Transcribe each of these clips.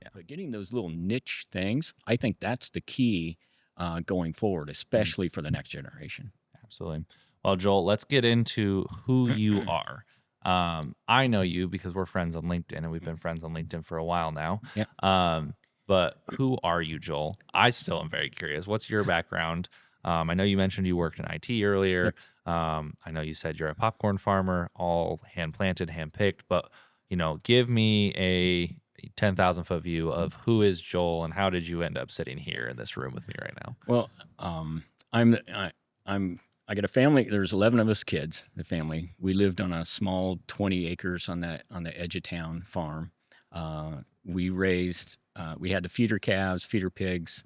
Yeah. But getting those little niche things, I think that's the key going forward, Mhm. especially for the next generation. Absolutely. Well, Joel, let's get into who you are. I know you because we're friends on LinkedIn and we've been friends on LinkedIn for a while now. Yeah. But who are you, Joel? I still am very curious. What's your background? I know you mentioned you worked in IT earlier. Yep. I know you said you're a popcorn farmer, all hand planted, hand picked, but give me a 10,000-foot view of who is Joel and how did you end up sitting here in this room with me right now? Well, I'm I'm I got a family. There's 11 of us kids. The family. We lived on a small 20 acres on the edge of town farm. We raised. We had the feeder calves, feeder pigs,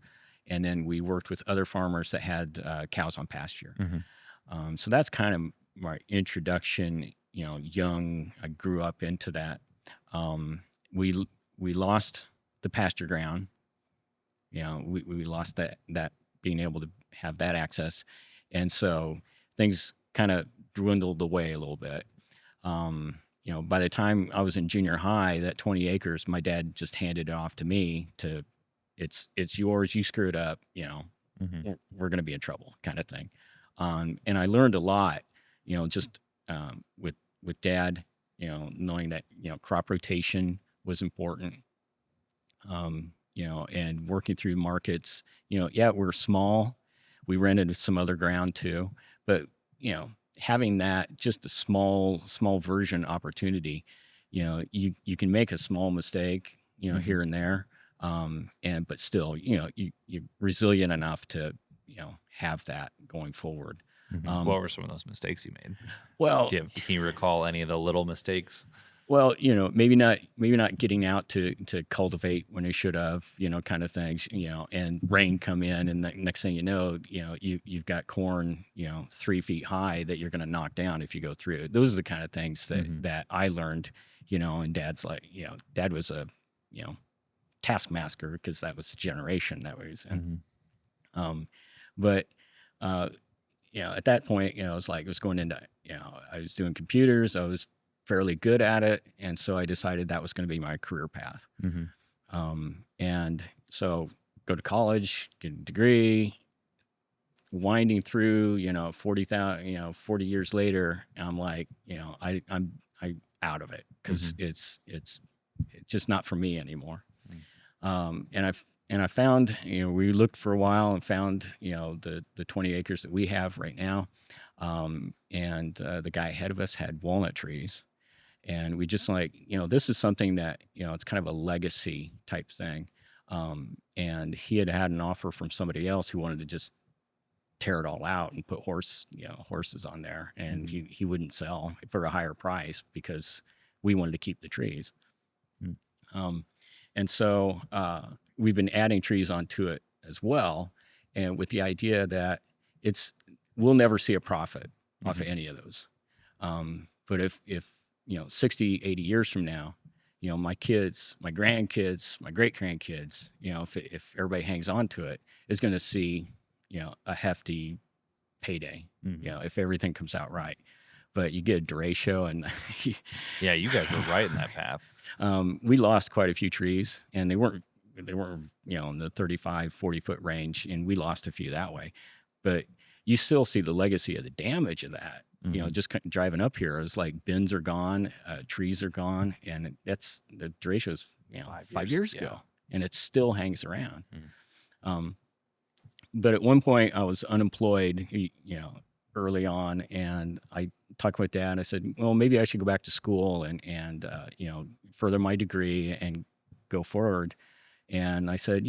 and then we worked with other farmers that had cows on pasture. Hmm. So that's kind of my introduction. Young. I grew up into that. Um, we we lost the pasture ground. We lost that being able to have that access, and so things kind of dwindled away a little bit. By the time I was in junior high, that 20 acres, my dad just handed it off to me to, it's yours. You screw it up, Hmm. we're going to be in trouble, kind of thing. And I learned a lot, just with dad, knowing that crop rotation was important, and working through markets. Yeah, we're small. We rented some other ground too, but having that just a small version opportunity, you can make a small mistake, Hmm. here and there, and but still, you're resilient enough to have that going forward. Hmm. Um, What were some of those mistakes you made? well, Can you recall any of the little mistakes? Well, maybe not getting out to cultivate when they should have, kind of things, and rain come in, and the next thing you've got corn, 3 feet high that you're going to knock down if you go through. Those are the kind of things that Hmm. that I learned, and Dad's like, Dad was a, you know, taskmaster because that was the generation that was in. Hmm. Um, but uh, at that point, it was going into, I was doing computers. I was fairly good at it. And so I decided that was going to be my career path. Hmm. And so go to college, get a degree, winding through, 40,000, 40 years later, I'm like, I out of it because Hmm. it's just not for me anymore. And I found, we looked for a while and found, the 20 acres that we have right now. And the guy ahead of us had walnut trees. And we just like, this is something that, it's kind of a legacy type thing. And he had an offer from somebody else who wanted to just tear it all out and put horses on there. And Hmm. he wouldn't sell for a higher price because we wanted to keep the trees. Hmm. Um, and so we've been adding trees onto it as well, and with the idea that it's we'll never see a profit off Hmm. of any of those. But if 60, 80 years from now, my kids, my grandkids, my great grandkids, if everybody hangs on to it, is going to see a hefty payday. Hmm. If everything comes out right. But you get a derecho and Yeah, you guys were right in that path. we lost quite a few trees, and they weren't in the 35, 40 foot range, and we lost a few that way. But you still see the legacy of the damage of that. Hmm. Just driving up here, it's like bins are gone, trees are gone, and that's the derecho's 5 years Yeah. ago, and it still hangs around. Mm. Um, but at one point, I was unemployed, early on, and I talked with Dad. I said, well, maybe I should go back to school and further my degree and go forward. And I said,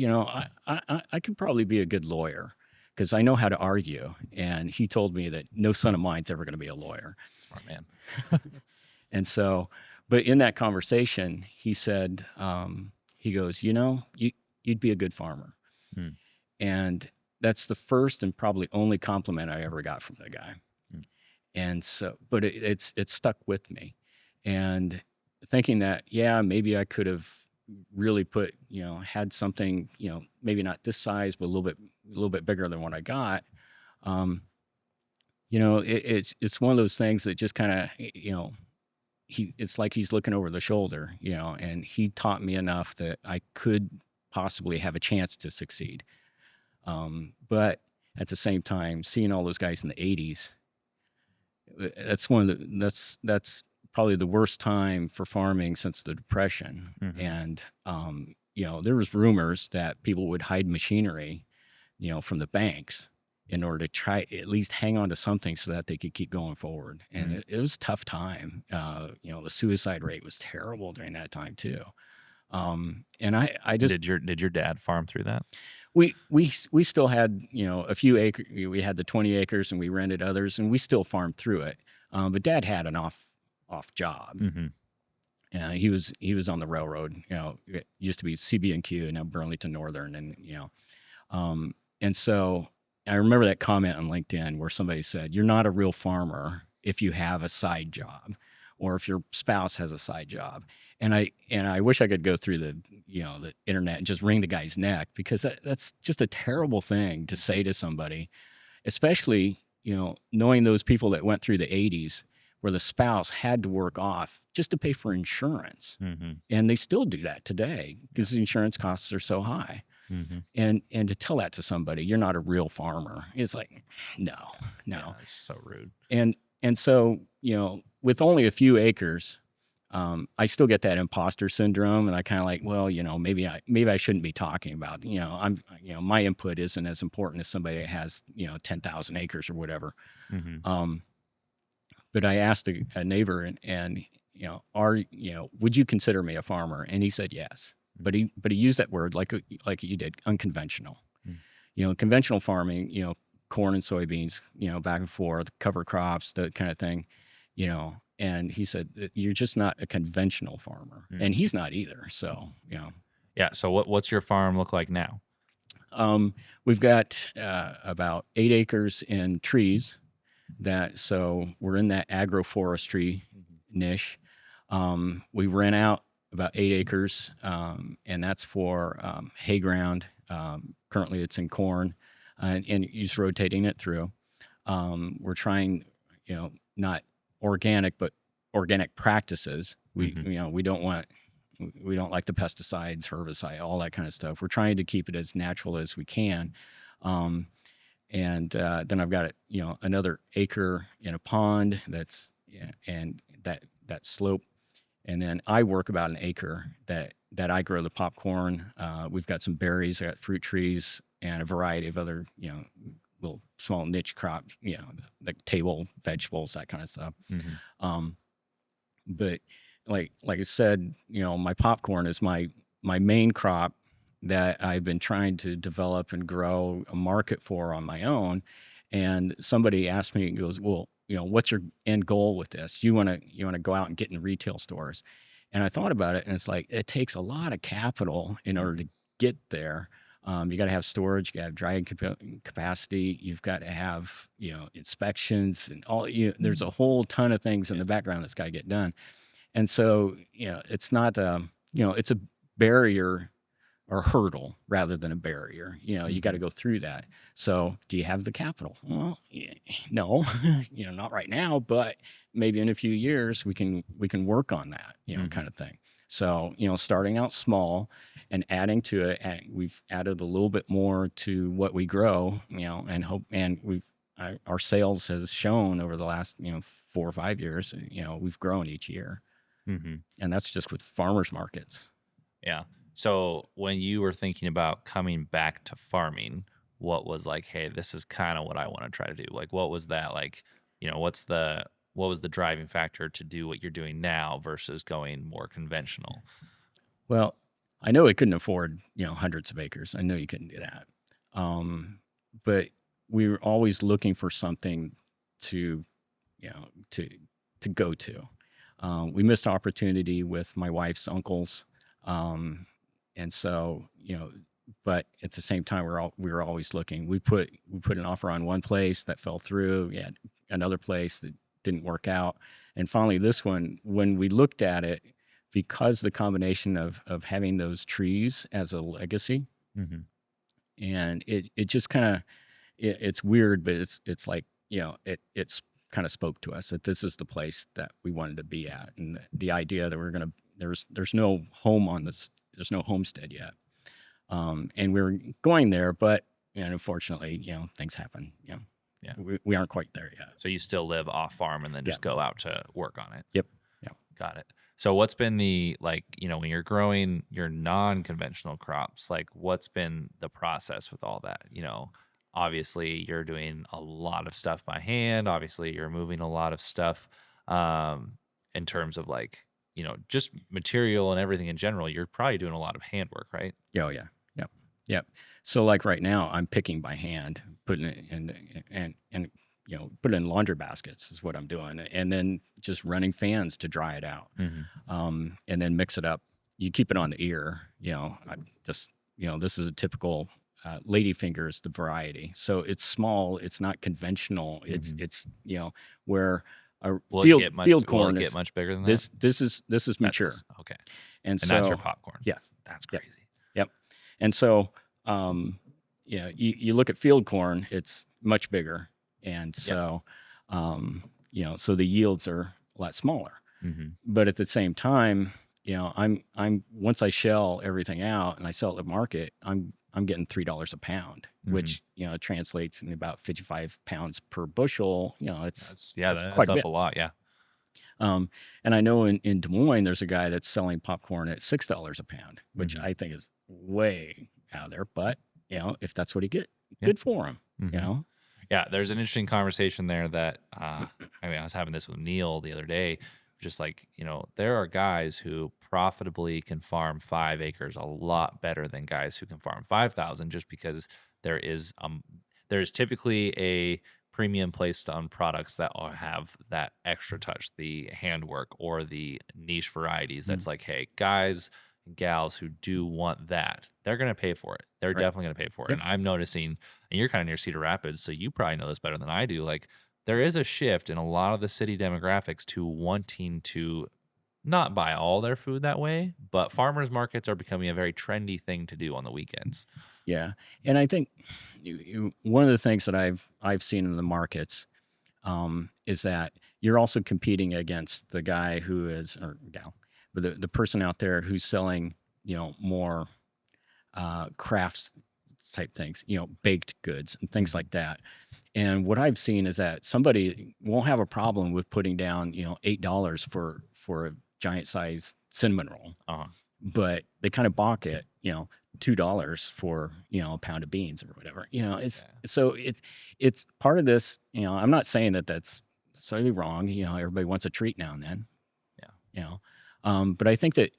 I could probably be a good lawyer because I know how to argue. And he told me that no son of mine's ever going to be a lawyer. Smart man. And so, but in that conversation, he said, he goes, you'd be a good farmer. Mm. And that's the first and probably only compliment I ever got from the guy. Mm. And so, but it's stuck with me. And thinking that, yeah, maybe I could have really put, had something, maybe not this size, but a little bit bigger than what I got. Um, it's one of those things that just kind of, it's like he's looking over the shoulder, and he taught me enough that I could possibly have a chance to succeed. But at the same time, seeing all those guys in the 80s, that's one of the that's probably the worst time for farming since the Depression. Mhm. And there was rumors that people would hide machinery, from the banks in order to try at least hang on to something so that they could keep going forward. And Mm. it was a tough time. The suicide rate was terrible during that time too. And I just Did your dad farm through that? we still had a few acre. We had the 20 acres and we rented others, and we still farmed through it. But Dad had an off job. Mhm. He was on the railroad. It used to be CB&Q, and now Burlington Northern, and and so I remember that comment on LinkedIn where somebody said, "You're not a real farmer if you have a side job, or if your spouse has a side job." And I wish I could go through the internet and just wring the guy's neck, because that's just a terrible thing to say to somebody, especially knowing those people that went through the 80s where the spouse had to work off just to pay for insurance, Mhm. and they still do that today Yeah. because the insurance costs are so high. Mhm. And to tell that to somebody, you're not a real farmer, it's like, no, no. Yeah, it's so rude. And so, with only a few acres, I still get that imposter syndrome, and I kind of like, well, maybe I shouldn't be talking about, my input isn't as important as somebody that has 10,000 acres or whatever. Mhm. Um, but I asked a neighbor, and would you consider me a farmer? And he said yes, Mm. but he used that word like you did, unconventional. Mm. Conventional farming, corn and soybeans, back and forth, cover crops, that kind of thing, and he said that you're just not a conventional farmer, Mm. and he's not either. So, Yeah, so what's your farm look like now? we've got about 8 acres in trees, so we're in that agroforestry Mhm. niche. We rent out about 8 acres, and that's for hay ground. Currently, it's in corn, and just rotating it through. We're trying, not organic, but organic practices. We, Mhm. we don't want, we don't like the pesticides, herbicide, all that kind of stuff. We're trying to keep it as natural as we can. Um, and then I've got another acre in a pond that's, yeah, and that slope, and then I work about an acre that I grow the popcorn. We've got some berries, I got fruit trees, and a variety of other little small niche crops, like table vegetables, that kind of stuff. Mhm. Um, but like I said, my popcorn is my main crop that I've been trying to develop and grow a market for on my own. And somebody asked me, goes, "Well, what's your end goal with this? You want to go out and get in retail stores?" And I thought about it, and it's like it takes a lot of capital in order to Mhm. get there. You got to have storage, you got to have drying capacity, you've got to have inspections and all. There's a whole ton of things in Yeah. the background that's got to get done. And so, it's not, it's a barrier or hurdle rather than a barrier. You got to Mhm. go through that. So, do you have the capital? Well, yeah, no, not right now, but maybe in a few years we can work on that, kind Mhm. of thing. So, starting out small and adding to it, and we've added a little bit more to what we grow, and hope, and our sales has shown over the last 4 or 5 years, we've grown each year, Mhm. and that's just with farmers markets. Yeah. So when you were thinking about coming back to farming, what was like, hey, this is kind of what I want to try to do? Like, what was that like? What was the driving factor to do what you're doing now versus going more conventional? Well, I know we couldn't afford, hundreds of acres. I know you couldn't do that. Um, but we were always looking for something to, you know, to to go to. We missed opportunity with my wife's uncles, um, and so but at the same time, we were always looking. We put an offer on one place that fell through. We had another place that didn't work out, and finally this one, when we looked at it, because the combination of having those trees as a legacy, Mhm. and it just kind of, it's weird, but it's like, it's kind of spoke to us that this is the place that we wanted to be at, and the idea that we're gonna there's no home on this, there's no homestead yet, and we were going there, but unfortunately, things happen. Yeah. We aren't quite there yet. So you still live off farm and then Yeah. just go out to work on it. Yep. Yeah. Got it. So what's been the like, when you're growing your non-conventional crops, like what's been the process with all that? Obviously you're doing a lot of stuff by hand. Obviously you're moving a lot of stuff in terms of like, just material and everything in general. You're probably doing a lot of handwork, right? Oh yeah. Yep. Yep. So like right now I'm picking by hand, putting it in and put it in laundry baskets is what I'm doing. And then just running fans to dry it out. And then mix it up. You keep it on the ear, I just, this is a typical ladyfingers, the variety. So it's small, it's not conventional. It's where a field corn get is much bigger than that. this is mature. Okay. And so that's your popcorn. Yeah. That's crazy. Yep. And so you look at field corn, it's much bigger. And so so the yields are a lot smaller. But at the same time, I'm once I shell everything out and I sell it at market, I'm getting $3 a pound, which translates in about 55 pounds per bushel. That's quite up a bit. A lot. Yeah. And I know in Des Moines, there's a guy that's selling popcorn at $6 a pound, which I think is way out there. But if that's what he get, good for him. Yeah, there's an interesting conversation there that I was having this with Neil the other day. Just like, there are guys who profitably can farm 5 acres a lot better than guys who can farm 5,000, just because there's typically a premium placed on products that have that extra touch, the handwork or the niche varieties. That's like, hey, guys and gals who do want that, they're going to pay for it. They're definitely going to pay for it. Yep. And I'm noticing, and you're kind of near Cedar Rapids, so you probably know this better than I do. Like, there is a shift in a lot of the city demographics to wanting to not buy all their food that way, but farmers markets are becoming a very trendy thing to do on the weekends. Yeah, and I think one of the things that I've seen in the markets is that you're also competing against the guy who is, or gal, but the person out there who's selling more crafts type things, baked goods and things like that. And what I've seen is that somebody won't have a problem with putting down $8 for a giant size cinnamon roll, but they kind of balk at $2 for a pound of beans or whatever. So it's part of this. I'm not saying that that's necessarily wrong. Everybody wants a treat now and then. But I think that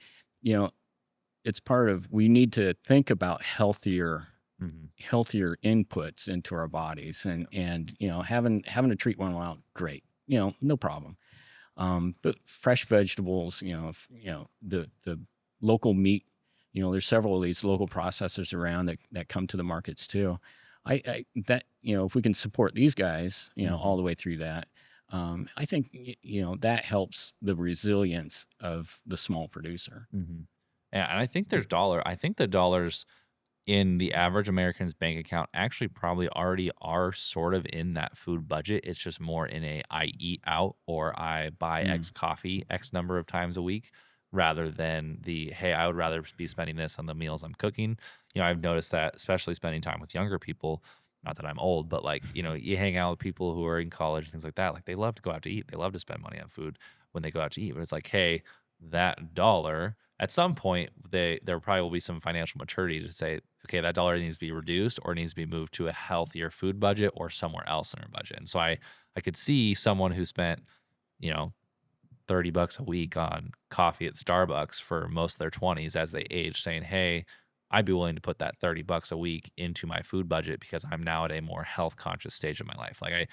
it's part of, we need to think about healthier inputs into our bodies, and having a treat one while, great, no problem. But fresh vegetables, the local meat, there's several of these local processors around that come to the markets too. If we can support these guys, all the way through that, I think that helps the resilience of the small producer. Yeah, and I think the dollars in the average American's bank account actually probably already are sort of in that food budget. It's just more in I eat out or I buy X coffee X number of times a week, rather than hey, I would rather be spending this on the meals I'm cooking. I've noticed that, especially spending time with younger people, not that I'm old, but like, you hang out with people who are in college and things like that. Like, they love to go out to eat. They love to spend money on food when they go out to eat. But it's like, hey, that dollar, at some point, there probably will be some financial maturity to say, okay, that dollar needs to be reduced or needs to be moved to a healthier food budget or somewhere else in our budget. And so I could see someone who spent, $30 a week on coffee at Starbucks for most of their 20s as they age, saying, hey, I'd be willing to put that $30 a week into my food budget because I'm now at a more health conscious stage of my life. Like,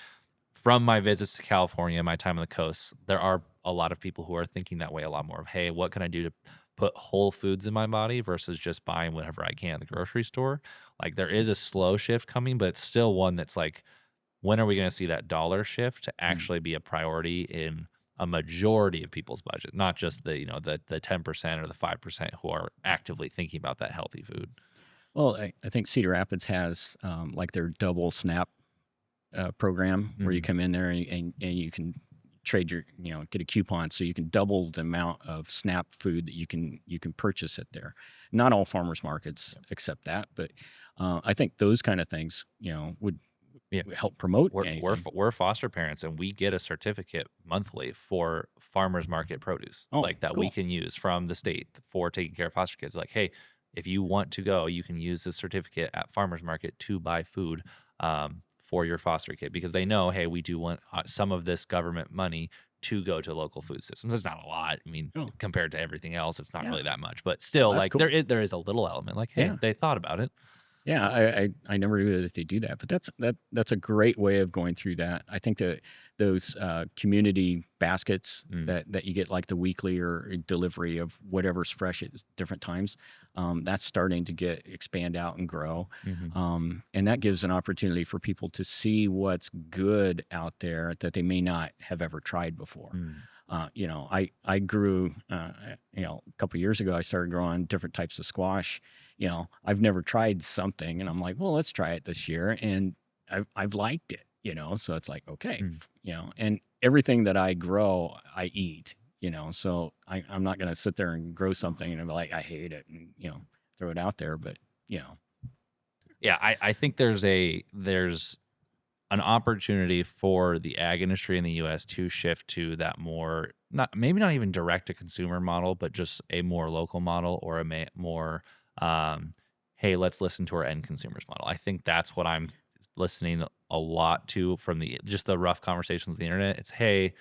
from my visits to California, my time on the coast, there are a lot of people who are thinking that way a lot more of, hey, what can I do to put whole foods in my body versus just buying whatever I can at the grocery store. Like, there is a slow shift coming, but it's still one that's like, when are we going to see that dollar shift to actually be a priority in a majority of people's budget, not just the 10% or the 5% who are actively thinking about that healthy food? Well, I think Cedar Rapids has like their double SNAP program where you Mhm. come in there and you can trade your, get a coupon so you can double the amount of SNAP food that you can purchase it there. Not all farmers markets Yeah. accept that, but I think those kind of things, Yeah. would help promote We're anything. we're foster parents, and we get a certificate monthly for farmers market produce, Oh, like, that we cool. can use from the state for taking care of foster kids. Like, "Hey, if you want to go, you can use this certificate at farmers market to buy food, for your foster kid," because they know, "Hey, we do want, some of this government money to go to local food systems." It's not a lot. I mean, Oh, compared to everything else, it's not yeah. really that much, but Oh, still, that's like, cool. there is a little element, like, "Hey, Yeah. they thought about it." Yeah, I never knew that they do that, but that's a great way of going through that. I think that those community baskets Mm, that you get like the weekly or delivery of whatever's fresh at different times, that's starting to get expand out and grow, mhm, and that gives an opportunity for people to see what's good out there that they may not have ever tried before. mm. I grew, a couple years ago, I started growing different types of squash. I've never tried something, and I'm like, well, let's try it this year, and I've liked it. So it's like, okay, Mm. and everything that I grow, I eat. So I'm not gonna sit there and grow something and be like, I hate it, and throw it out there. But you know, Yeah, I think there's an opportunity for the ag industry in the US to shift to that more, not maybe not even direct to consumer model, but just a more local model, or a more, um, hey, let's listen to our end consumers model. I think that's what I'm listening a lot to from the rough conversations on the internet. It's, hey,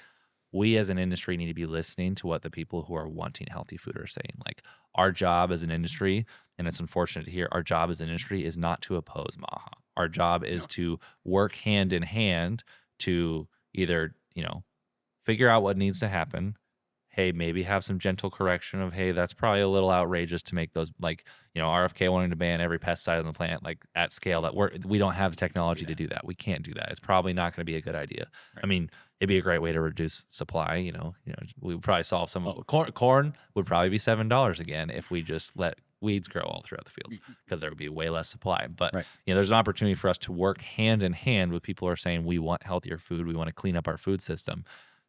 we as an industry need to be listening to what the people who are wanting healthy food are saying. Like, our job as an industry, and it's unfortunate to hear, our job as an industry is not to oppose MAHA. Our job is no, to work hand in hand to either, figure out what needs to happen. Hey, maybe have some gentle correction of, hey, that's probably a little outrageous to make those, like, RFK wanting to ban every pesticide on the plant, like, at scale, that we don't have the can't do technology to that. do that. We can't do that. It's probably not going to be a good idea. I Right. mean, it'd be a great way to reduce supply. We would probably solve some of Oh, corn would probably be $7 again if we just let weeds grow all throughout the y- fields, y- because there would be way less supply. But right. there's an opportunity for us to work hand in hand with people who are saying we want healthier food, we want to clean up our food system.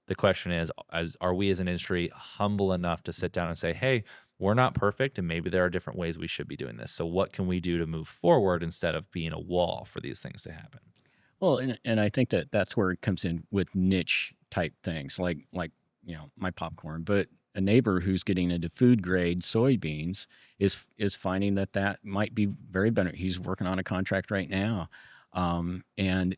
The question is, are we as an industry humble enough to sit down and say, hey, we're not perfect, and maybe there are different ways we should be doing this. So what can we do to move forward instead of being a wall for these things to happen? Well, and I think that that's where it comes in with niche type things like my popcorn, but a neighbor who's getting into food grade soybeans is finding that might be very better. He's working on a contract right now, and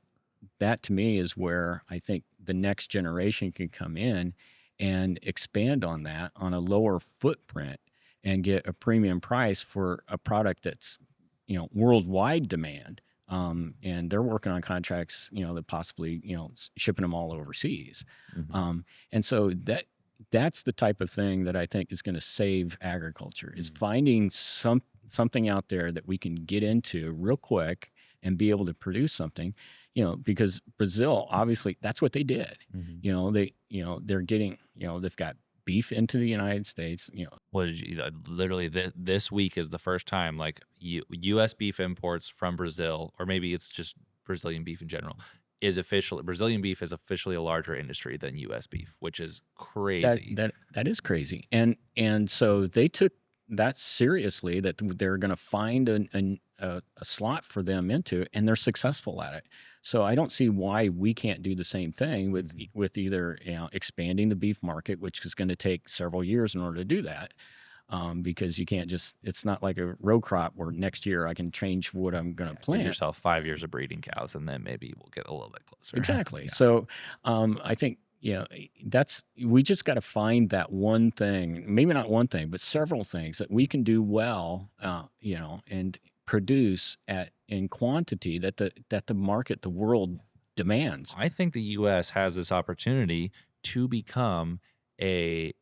that to me is where I think the next generation can come in and expand on that on a lower footprint and get a premium price for a product that's worldwide demand. And they're working on contracts, that possibly shipping them all overseas. Mhm. And so that's the type of thing that I think is going to save agriculture, is Mhm. finding something out there that we can get into real quick and be able to produce something, because Brazil, obviously, that's what they did. Mhm. They're getting, they've got beef into the United States, What did you literally this week is the first time, like, U.S. beef imports from Brazil, or maybe it's just Brazilian beef in general, is officially Brazilian beef is officially a larger industry than U.S. beef, which is that crazy. that that is crazy. And so they took that seriously, that they're going to find a slot for them into, and they're successful at it. So I don't see why we can't do the same thing with Mhm. with either expanding the beef market, which is going to take several years in order to do that. Because you can't just, it's not like a row crop where next year I can change what I'm going Yeah, to give plant. yourself 5 years of breeding cows, and then maybe we'll get a little bit closer. Exactly. Yeah. So, I think, that's, we just got to find that one thing, maybe not one thing, but several things that we can do well, and produce at in quantity that the market, the world demands. I think the U.S. has this opportunity to become the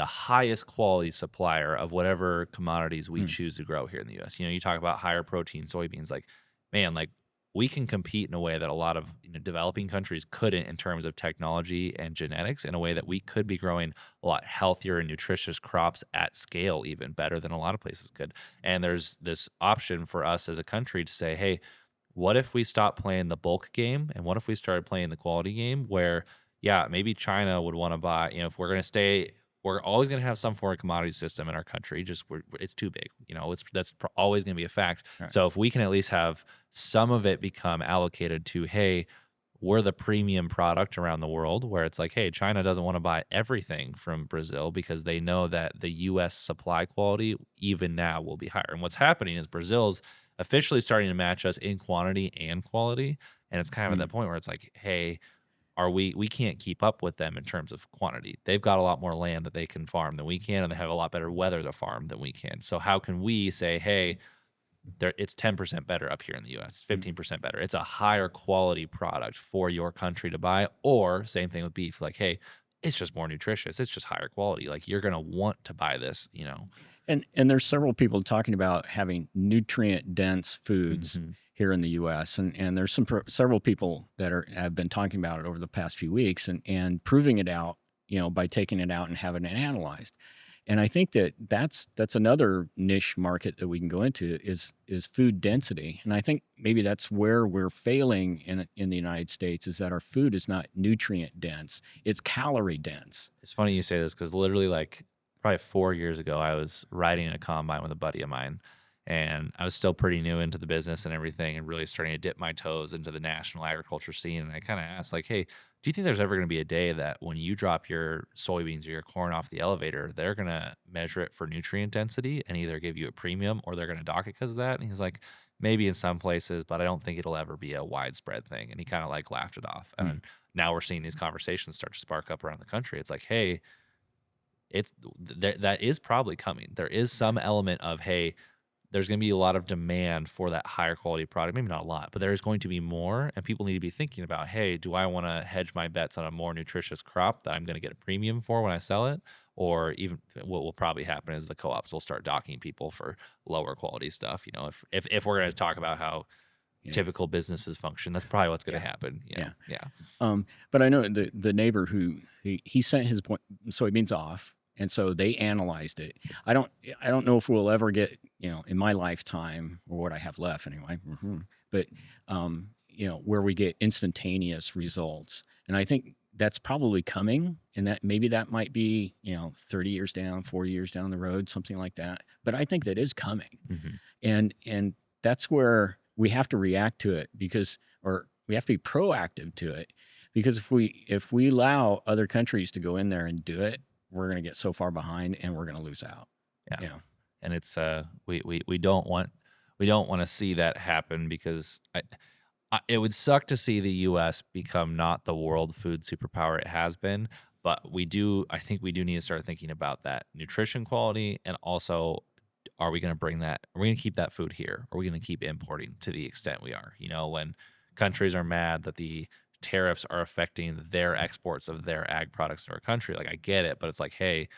highest quality supplier of whatever commodities we Mm. choose to grow here in the U.S. You talk about higher protein soybeans, like, man, like, we can compete in a way that a lot of developing countries couldn't, in terms of technology and genetics, in a way that we could be growing a lot healthier and nutritious crops at scale, even better than a lot of places could. And there's this option for us as a country to say, hey, what if we stop playing the bulk game and what if we started playing the quality game where, yeah, maybe China would want to buy, if we're going to stay, we're always going to have some form of commodity system in our country. Just it's too big, always going to be a fact. Right. So if we can at least have some of it become allocated to, hey, we're the premium product around the world where it's like, hey, China doesn't want to buy everything from Brazil because they know that the US supply quality even now will be higher. And what's happening is Brazil's officially starting to match us in quantity and quality. And it's kind of at Mm. that point where it's like, hey, we can't keep up with them in terms of quantity. They've got a lot more land that they can farm than we can, and they have a lot better weather to farm than we can. So how can we say, hey, it's 10% better up here in the US, Mm. 15% better. It's a higher quality product for your country to buy. Or same thing with beef, like, hey, it's just more nutritious. It's just higher quality. Like you're gonna want to buy this. And there's several people talking about having nutrient dense foods Mhm. here in the U.S. and there's several people that have been talking about it over the past few weeks and proving it out, by taking it out and having it analyzed. And I think that's another niche market that we can go into is food density. And I think maybe that's where we're failing in the United States is that our food is not nutrient dense; it's calorie dense. It's funny you say this because literally, like, probably 4 years ago, I was riding in a combine with a buddy of mine, and I was still pretty new into the business and everything, and really starting to dip my toes into the national agriculture scene. And I kind of asked, like, hey, do you think there's ever going to be a day that when you drop your soybeans or your corn off the elevator, they're going to measure it for nutrient density and either give you a premium or they're going to dock it because of that? And he's like, maybe in some places, but I don't think it'll ever be a widespread thing. And he kind of like laughed it off. Mm. And now we're seeing these conversations start to spark up around the country. It's like, hey, that is probably coming. There is some element of, hey, there's going to be a lot of demand for that higher quality product. Maybe not a lot, but there is going to be more, and people need to be thinking about, hey, do I want to hedge my bets on a more nutritious crop that I'm going to get a premium for when I sell it? Or even what will probably happen is the co-ops will start docking people for lower quality stuff. If we're going to talk about how Yeah. typical businesses function, that's probably what's going to Yeah. happen. Yeah. Yeah. But I know the neighbor who he sent his soybeans off, and so they analyzed it. I don't I don't know if we'll ever get in my lifetime or what I have left anyway. But where we get instantaneous results, and I think that's probably coming, and that maybe that might be 30 years down, 40 years down the road, something like that. But I think that is coming, Hmm. and that's where we have to react to it or we have to be proactive to it because if we allow other countries to go in there and do it, we're going to get so far behind and we're going to lose out. Yeah. Yeah. And it's we don't want to see that happen because it would suck to see the U.S. become not the world food superpower it has been, but I think we do need to start thinking about that nutrition quality and also, are we going to bring that? Are we going to keep that food here? Or are we going to keep importing to the extent we are? When countries are mad that the tariffs are affecting their exports of their ag products to our country, like I get it, but it's like, hey,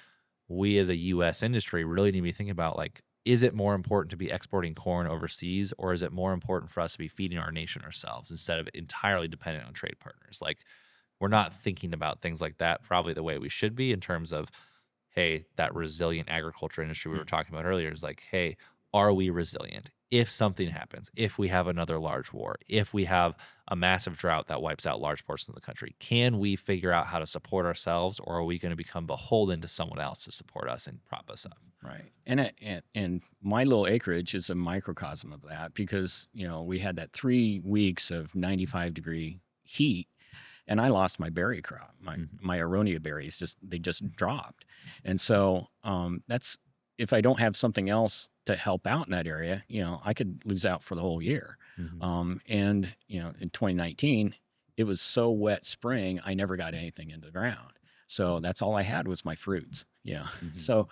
we as a US industry really need to be thinking about, like, is it more important to be exporting corn overseas or is it more important for us to be feeding our nation ourselves instead of entirely dependent on trade partners? Like, we're not thinking about things like that probably the way we should be in terms of, hey, that resilient agriculture industry we were Mm. talking about earlier is like, hey, are we resilient? If something happens, if we have another large war, if we have a massive drought that wipes out large portions of the country, can we figure out how to support ourselves or are we going to become beholden to someone else to support us and prop us up? Right. And my little acreage is a microcosm of that because, we had that 3 weeks of 95-degree heat and I lost my berry crop. My Mhm. my aronia berries they just dropped. And so that's if I don't have something else to help out in that area, I could lose out for the whole year. Mhm. And in 2019, it was so wet spring, I never got anything into the ground. So that's all I had was my fruits. Yeah. Mhm. So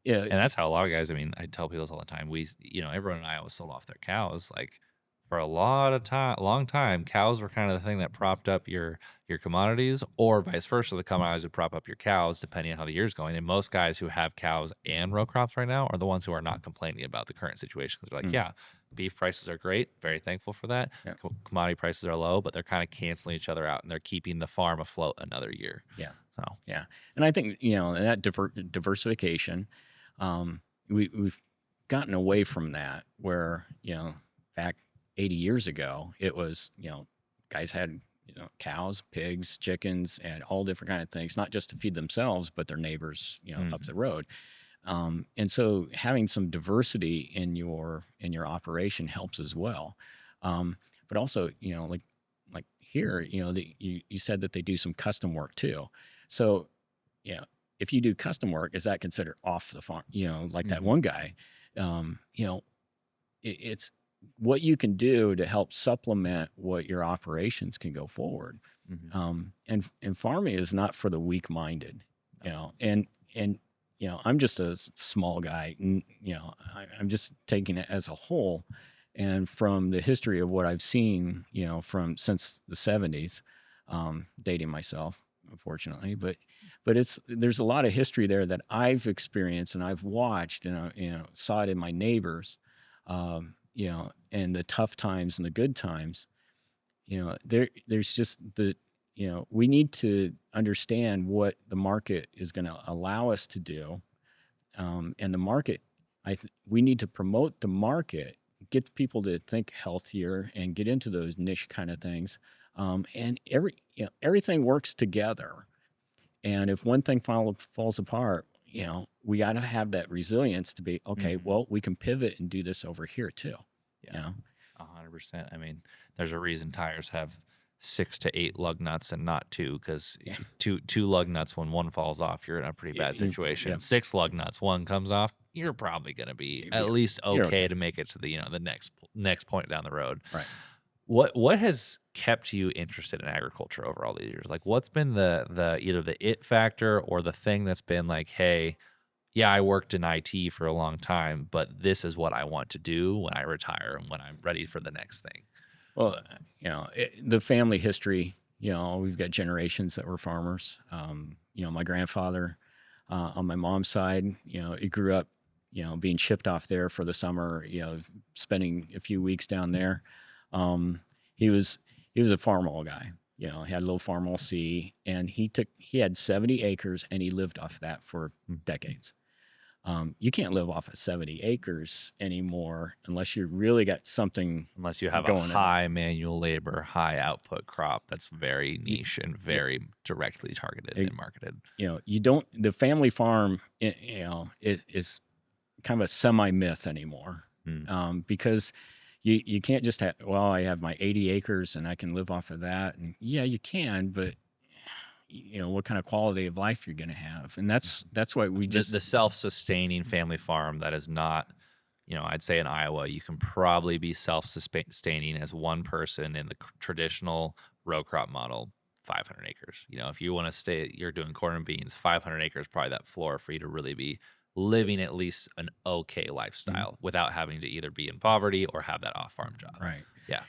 yeah. And that's how a lot of guys, I mean, I tell people this all the time. Everyone in Iowa sold off their cows. Like for a lot of time, long time, cows were kind of the thing that propped up your commodities, or vice versa. The commodities would prop up your cows, depending on how the year's going. And most guys who have cows and row crops right now are the ones who are not complaining about the current situation. 'Cause they're like, Mm, yeah, beef prices are great, very thankful for that. yeah. Commodity prices are low, but they're kind of canceling each other out, and they're keeping the farm afloat another year. Yeah. So, Yeah. And I think, that diversification, we've gotten away from that where, back 80 years ago, it was, guys had, cows, pigs, chickens, and all different kind of things, not just to feed themselves, but their neighbors, up Mhm. the road. And so having some diversity in your operation helps as well. Um, but also, like here, you said that they do some custom work too. So, yeah, if you do custom work, is that considered off the farm? Like that Mhm. one guy, um, you know, it's what you can do to help supplement what your operations can go forward. Mhm. And farming is not for the weak-minded, No. and I'm just a small guy, and I'm just taking it as a whole, and from the history of what I've seen, from since the '70s, dating myself, unfortunately, but there's a lot of history there that I've experienced and I've watched, and saw it in my neighbors, and the tough times and the good times. There's just we need to understand what the market is going to allow us to do, and the market, we need to promote the market, get people to think healthier and get into those niche kind of things, and everything works together. And if one thing falls apart, we got to have that resilience to be okay. Mhm. Well, we can pivot and do this over here too. Yeah. You know, 100%. I mean, there's a reason tires have 6 to 8 lug nuts and not two, because yeah, two lug nuts, when one falls off, you're in a pretty bad yeah, situation. 6 lug nuts, one comes off, you're probably going to be at yeah, least you're okay okay, to make it to the next point down the road. right? What has kept you interested in agriculture over all these years? Like, what's been the either the it factor or the thing that's been like, hey, yeah, I worked in IT for a long time, but this is what I want to do when I retire and when I'm ready for the next thing. Well, the family history, we've got generations that were farmers. My grandfather, on my mom's side, he grew up, being shipped off there for the summer, spending a few weeks down there. Um, he was he was a farm guy. He had a little farm C, and he had 70 acres, and he lived off that for Mm. decades. You can't live off of 70 acres anymore unless you really got something Unless you have a going on. high manual labor, high output crop that's very You, niche and you, very directly targeted you and marketed. you don't, the family farm, is kind of a semi myth anymore, Mm. because you can't just have, well, I have my 80 acres and I can live off of that. And yeah, you can, but what kind of quality of life you're going to have. And that's why we The just, the self-sustaining family farm that is not, I'd say in Iowa, you can probably be self-sustaining as one person in the traditional row crop model, 500 acres. If you want to stay, you're doing corn and beans, 500 acres, probably that floor for you to really be living at least an okay Mhm. lifestyle without having to either be in poverty or have that off-farm job. Right. Yeah.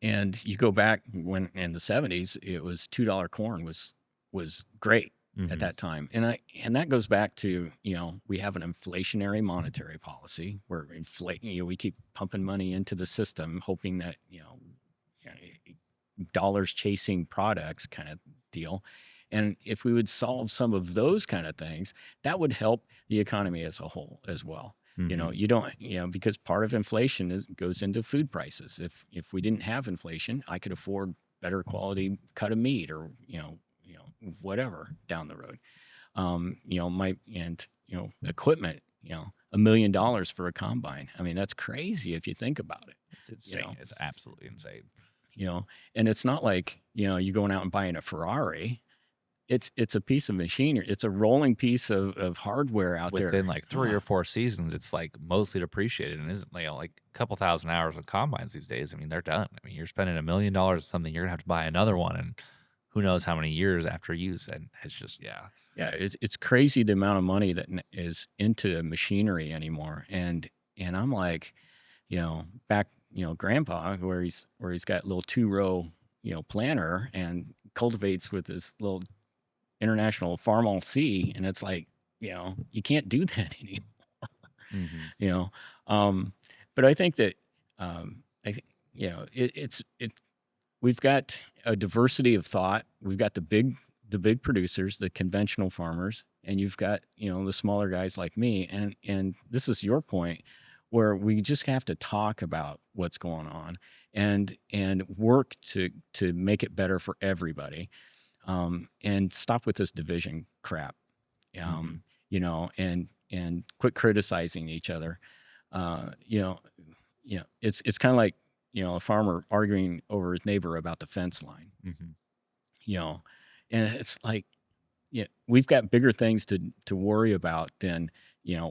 And you go back when in the '70s, it was $2 corn was great at Hmm. that time. And that goes back to, we have an inflationary monetary policy where we keep pumping money into the system, hoping that, dollars chasing products kind of deal. And if we would solve some of those kind of things, that would help the economy as a whole as well. Hmm. You don't, because part of inflation goes into food prices. If we didn't have inflation, I could afford better quality cut of meat, or whatever down the road. Equipment. $1 million for a combine. I mean, that's crazy if you think about it. It's You insane. know, It's absolutely insane. you know and it's not like you going out and buying a Ferrari. It's a piece of machinery, it's a rolling piece of hardware out there. Within like 3 or 4 seasons, it's like mostly depreciated and isn't like a couple thousand hours of combines these days. I mean, they're done. I mean, you're spending $1 million on something, you're gonna have to buy another one, and who knows how many years after use. And it's just, yeah. Yeah, it's crazy the amount of money that is into machinery anymore. And I'm like, back, grandpa, where he's got a little 2-row planter and cultivates with this little international farm C, and it's like, you can't do that anymore. Hmm. you know. Um, but I think that, I think, it. We've got a diversity of thought. We've got the big producers, the conventional farmers, and you've got the smaller guys like me. And this is your point. where we just have to talk about what's going on and work to make it better for everybody, and stop with this division crap, Mhm. and quit criticizing each other. Uh, you know, it's kind of like a farmer arguing over his neighbor about the fence line, Mhm. you know, and it's like, yeah, we've got bigger things to worry about than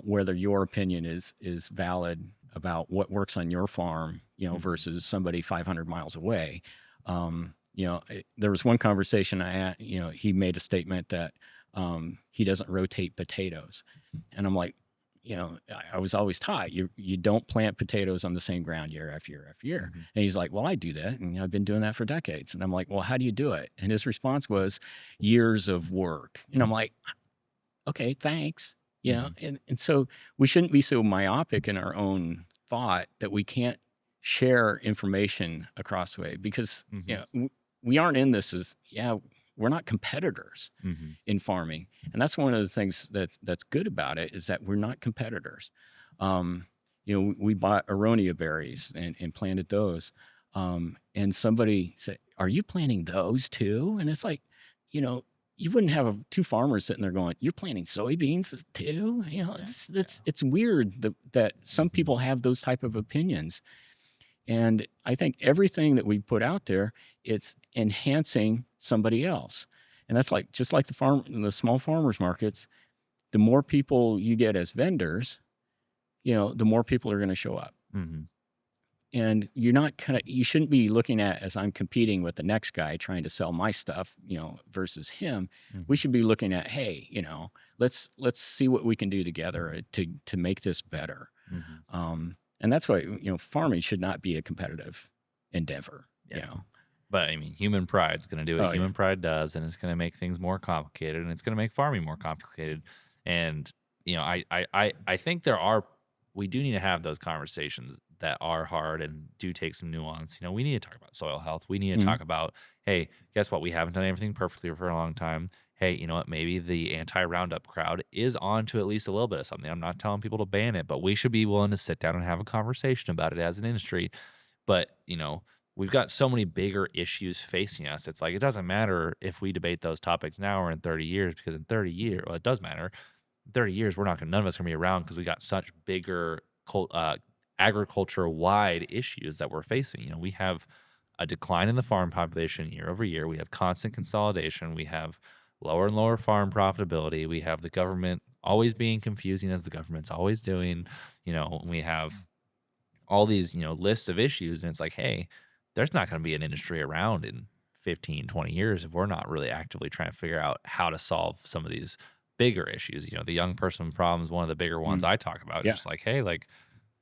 whether your opinion is valid about what works on your farm, Mhm. versus somebody 500 miles away. There was one conversation he made a statement that he doesn't rotate potatoes, and I'm like, I was always taught you don't plant potatoes on the same ground year after year after year. Mhm. And he's like, well, I do that, and I've been doing that for decades. And I'm like, well, how do you do it? And his response was, years of work. And I'm like, okay, thanks. Mhm. And so we shouldn't be so myopic in our own thought that we can't share information across the way, because Mhm. we aren't in this as, we're not competitors Mhm. in farming. And that's one of the things that's good about it, is that we're not competitors. We bought aronia berries and planted those. And somebody said, are you planting those too? And it's like, you know, you wouldn't have two farmers sitting there going, you're planting soybeans too? Yeah. It's weird that some Mhm. people have those type of opinions. And I think everything that we put out there, it's enhancing somebody else. And that's like, just like the small farmers markets, the more people you get as vendors, the more people are going to show up. Mhm. And you shouldn't be looking at as I'm competing with the next guy trying to sell my stuff, versus him. We Mhm. should be looking at, hey, let's see what we can do together to make this better. Mhm. And that's why, farming should not be a competitive endeavor, Yeah. But I mean, human pride's going to do what Oh yeah. human pride does, and it's going to make things more complicated, and it's going to make farming more complicated. And I think we do need to have those conversations that are hard and do take some nuance. We need to talk about soil health. We need to Mhm. talk about, hey, guess what? We haven't done everything perfectly for a long time. Hey, you know what? Maybe the anti Roundup crowd is on to at least a little bit of something. I'm not telling people to ban it, but we should be willing to sit down and have a conversation about it as an industry. But we've got so many bigger issues facing us. It's like it doesn't matter if we debate those topics now or in 30 years, because in 30 years, well, it does matter. In 30 years, none of us are gonna be around because we got such bigger agriculture wide issues that we're facing. We have a decline in the farm population year over year. We have constant consolidation. We have lower and lower farm profitability. We have the government always being confusing, as the government's always doing. We have all these, lists of issues. And it's like, hey, there's not going to be an industry around in 15, 20 years if we're not really actively trying to figure out how to solve some of these bigger issues. The young person problem is one of the bigger ones Mm. I talk about. It's Yeah. just like, hey, like,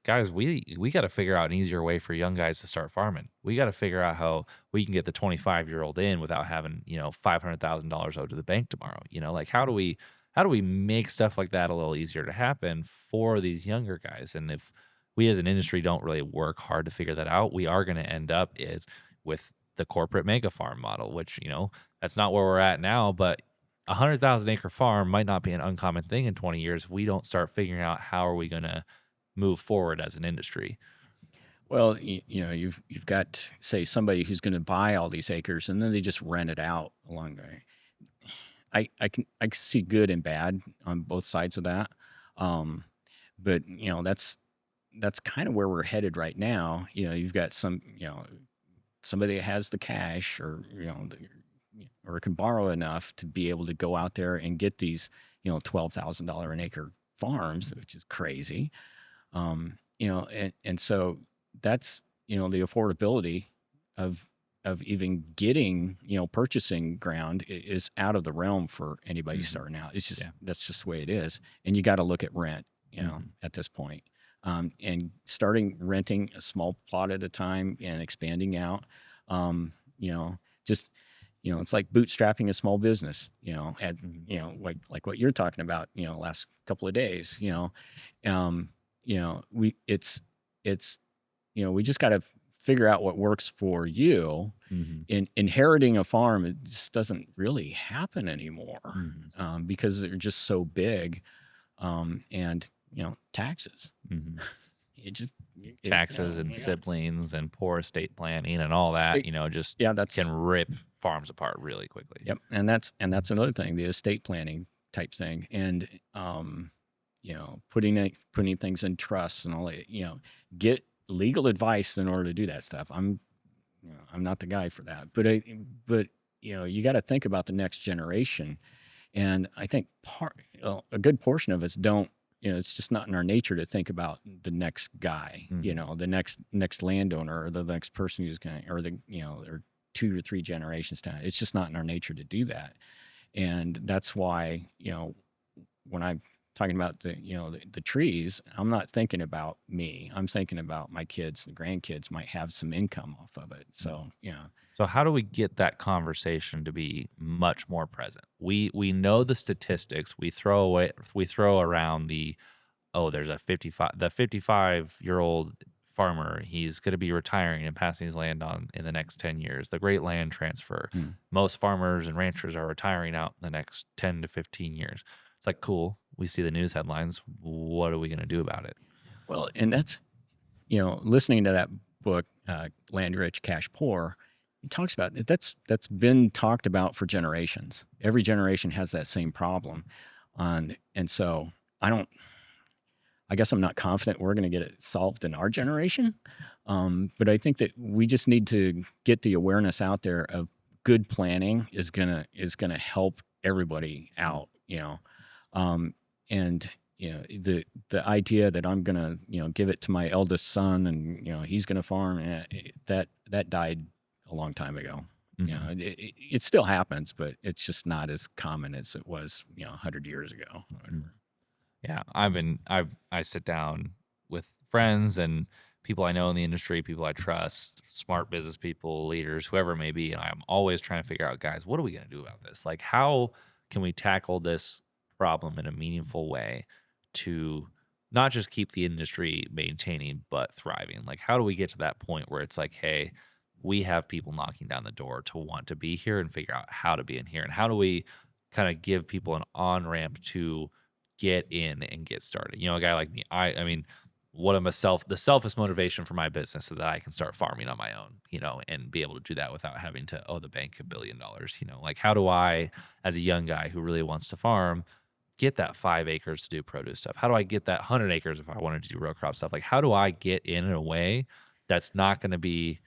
guys, we got to figure out an easier way for young guys to start farming. We got to figure out how we can get the 25-year-old in without having, $500,000 owed to the bank tomorrow. Like, how do we make stuff like that a little easier to happen for these younger guys? And if we as an industry don't really work hard to figure that out, we are going to end up with the corporate mega farm model, which, that's not where we're at now, but 100,000 acre farm might not be an uncommon thing in 20 years if we don't start figuring out how are we going to move forward as an industry. Well, you've got, say, somebody who's going to buy all these acres and then they just rent it out along the way. I can see good and bad on both sides of that. Um, but that's kind of where we're headed right now. You've got somebody that has the cash, or or can borrow enough to be able to go out there and get these $12,000 an acre farms, which is crazy. And so that's the affordability of even getting purchasing ground is out of the realm for anybody Mhm. starting out. It's just Yeah. That's just the way it is, and you got to look at rent Mhm. at this point. And starting renting a small plot at a time and expanding out. um, you know just it's like bootstrapping a small business, at Mhm. like what you're talking about, last couple of days. um, we it's we just got to figure out what works for you. Mhm. Inheriting a farm, it just doesn't really happen anymore, Mhm. because they're just so big. And taxes. Mhm. it just Taxes and yeah. siblings and poor estate planning and all that, It, just yeah, can that's rip farms apart really quickly. yep, and that's another thing, the estate planning type thing, and putting things in trusts and all that. Get legal advice in order to do that stuff. I'm not the guy for that, but you got to think about the next generation, and I think a good portion of us don't. It's just not in our nature to think about the next guy, Mhm. the next landowner or the next person who's going, or or 2 or 3 generations down. It's just not in our nature to do that, and that's why when I'm talking about the trees, I'm not thinking about me. I'm thinking about my kids, the grandkids might have some income off of it. Mm. So So how do we get that conversation to be much more present? We know the statistics. We throw around there's a 55-year-old farmer. He's going to be retiring and passing his land on in the next 10 years. The great land transfer. mm. Most farmers and ranchers are retiring out in the next 10 to 15 years. It's like, cool. We see the news headlines. What are we going to do about it? Well, and that's listening to that book, Land Rich, Cash Poor. He talks about it. That's been talked about for generations. Every generation has that same problem, and so I don't. I guess I'm not confident we're going to get it solved in our generation. But I think that we just need to get the awareness out there of good planning is gonna help everybody out. Um, and the idea that I'm gonna give it to my eldest son and he's gonna farm, that died a long time ago. Mhm. It still happens, but it's just not as common as it was 100 years ago. Or Mm. whatever. Yeah, I sit down with friends and people I know in the industry, people I trust, smart business people, leaders, whoever it may be, and I'm always trying to figure out, guys, what are we going to do about this? Like, how can we tackle this problem in a meaningful way to not just keep the industry maintaining but thriving? Like, how do we get to that point where it's like, hey, we have people knocking down the door to want to be here and figure out how to be in here, and how do we kind of give people an on ramp to get in and get started. A guy like me, I mean, what am a the selfish motivation for my business so that I can start farming on my own, and be able to do that without having to owe the bank $1 billion. Like how do I, as a young guy who really wants to farm, get that 5 acres to do produce stuff? How do I get that 100 acres if I wanted to do row crop stuff? Like how do I get in a way that's not going to be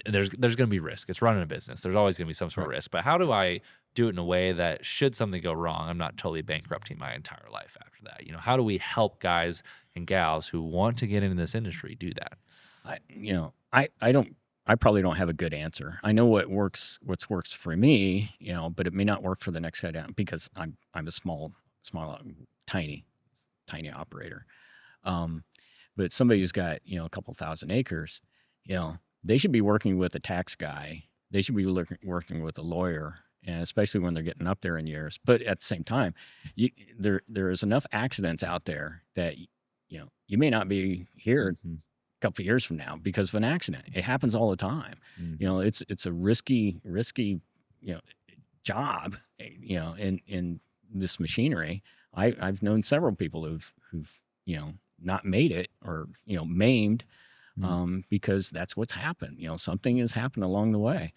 there's going to be risk. It's running a business. There's always going to be some sort of Right. risk. But how do I do it in a way that should something go wrong, I'm not totally bankrupting my entire life after that? How do we help guys and gals who want to get into this industry do that? I probably don't have a good answer. I know what works for me, but it may not work for the next guy down because I'm a small, tiny, tiny operator. Um, but somebody who's got, a couple thousand acres, they should be working with a tax guy. They should be working with a lawyer, and especially when they're getting up there in years. But at the same time, there is enough accidents out there that you may not be here Mhm. a couple of years from now because of an accident. It happens all the time. Mhm. It's a risky you know job. In this machinery. I've known several people who've not made it or maimed Mm. because that's what's happened. Something has happened along the way.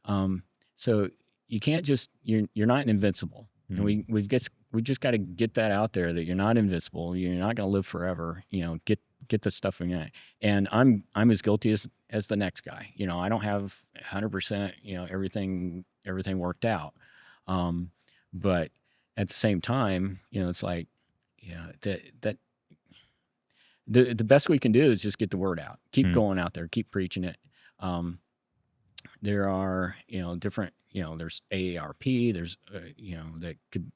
Um, so you can't just you're not invincible, and Mm. we just got to get that out there that you're not invincible. You're not going to live forever. Get the stuff in that. And I'm as guilty as the next guy. I don't have 100% everything worked out. Um, but at the same time, it's like that the best we can do is just get the word out. Keep Mm. going out there. Keep preaching it. Um, there are different there's AARP. There's that could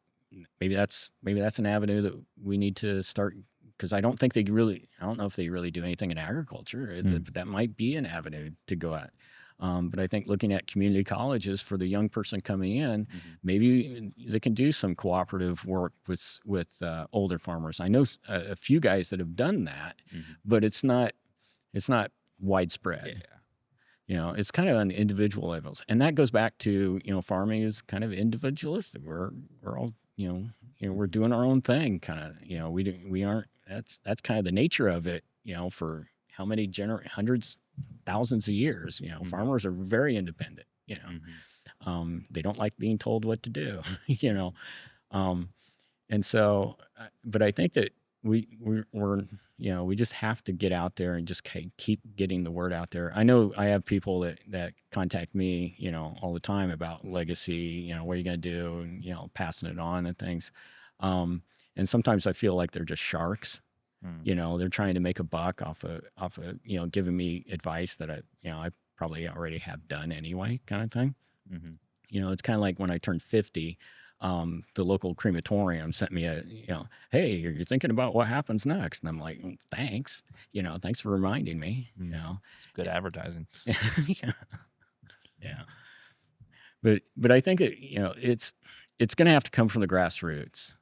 maybe that's an avenue that we need to start because I don't know if they really do anything in agriculture. Mm. But that might be an avenue to go at. But I think looking at community colleges for the young person coming in, Mhm. maybe they can do some cooperative work with older farmers. I know a few guys that have done that, Mhm. but it's not widespread. Yeah. It's kind of on individual levels, and that goes back to farming is kind of individualistic. We're all we're doing our own thing, kind of. We aren't. That's kind of the nature of it. for how many hundreds, thousands of years. Mhm. Farmers are very independent. Mhm. They don't like being told what to do. Um, and so, but I think that we're we just have to get out there and just keep getting the word out there. I know I have people that contact me, all the time about legacy. What are you going to do, and passing it on and things. And sometimes I feel like they're just sharks. Mm. They're trying to make a buck off of giving me advice that I probably already have done anyway, kind of thing. Mhm. It's kind of like when I turned 50, the local crematorium sent me hey, you're thinking about what happens next. And I'm like, "Mm, thanks, thanks for reminding me, Mm. It's good advertising. yeah, yeah. But I think that, it's going to have to come from the grassroots.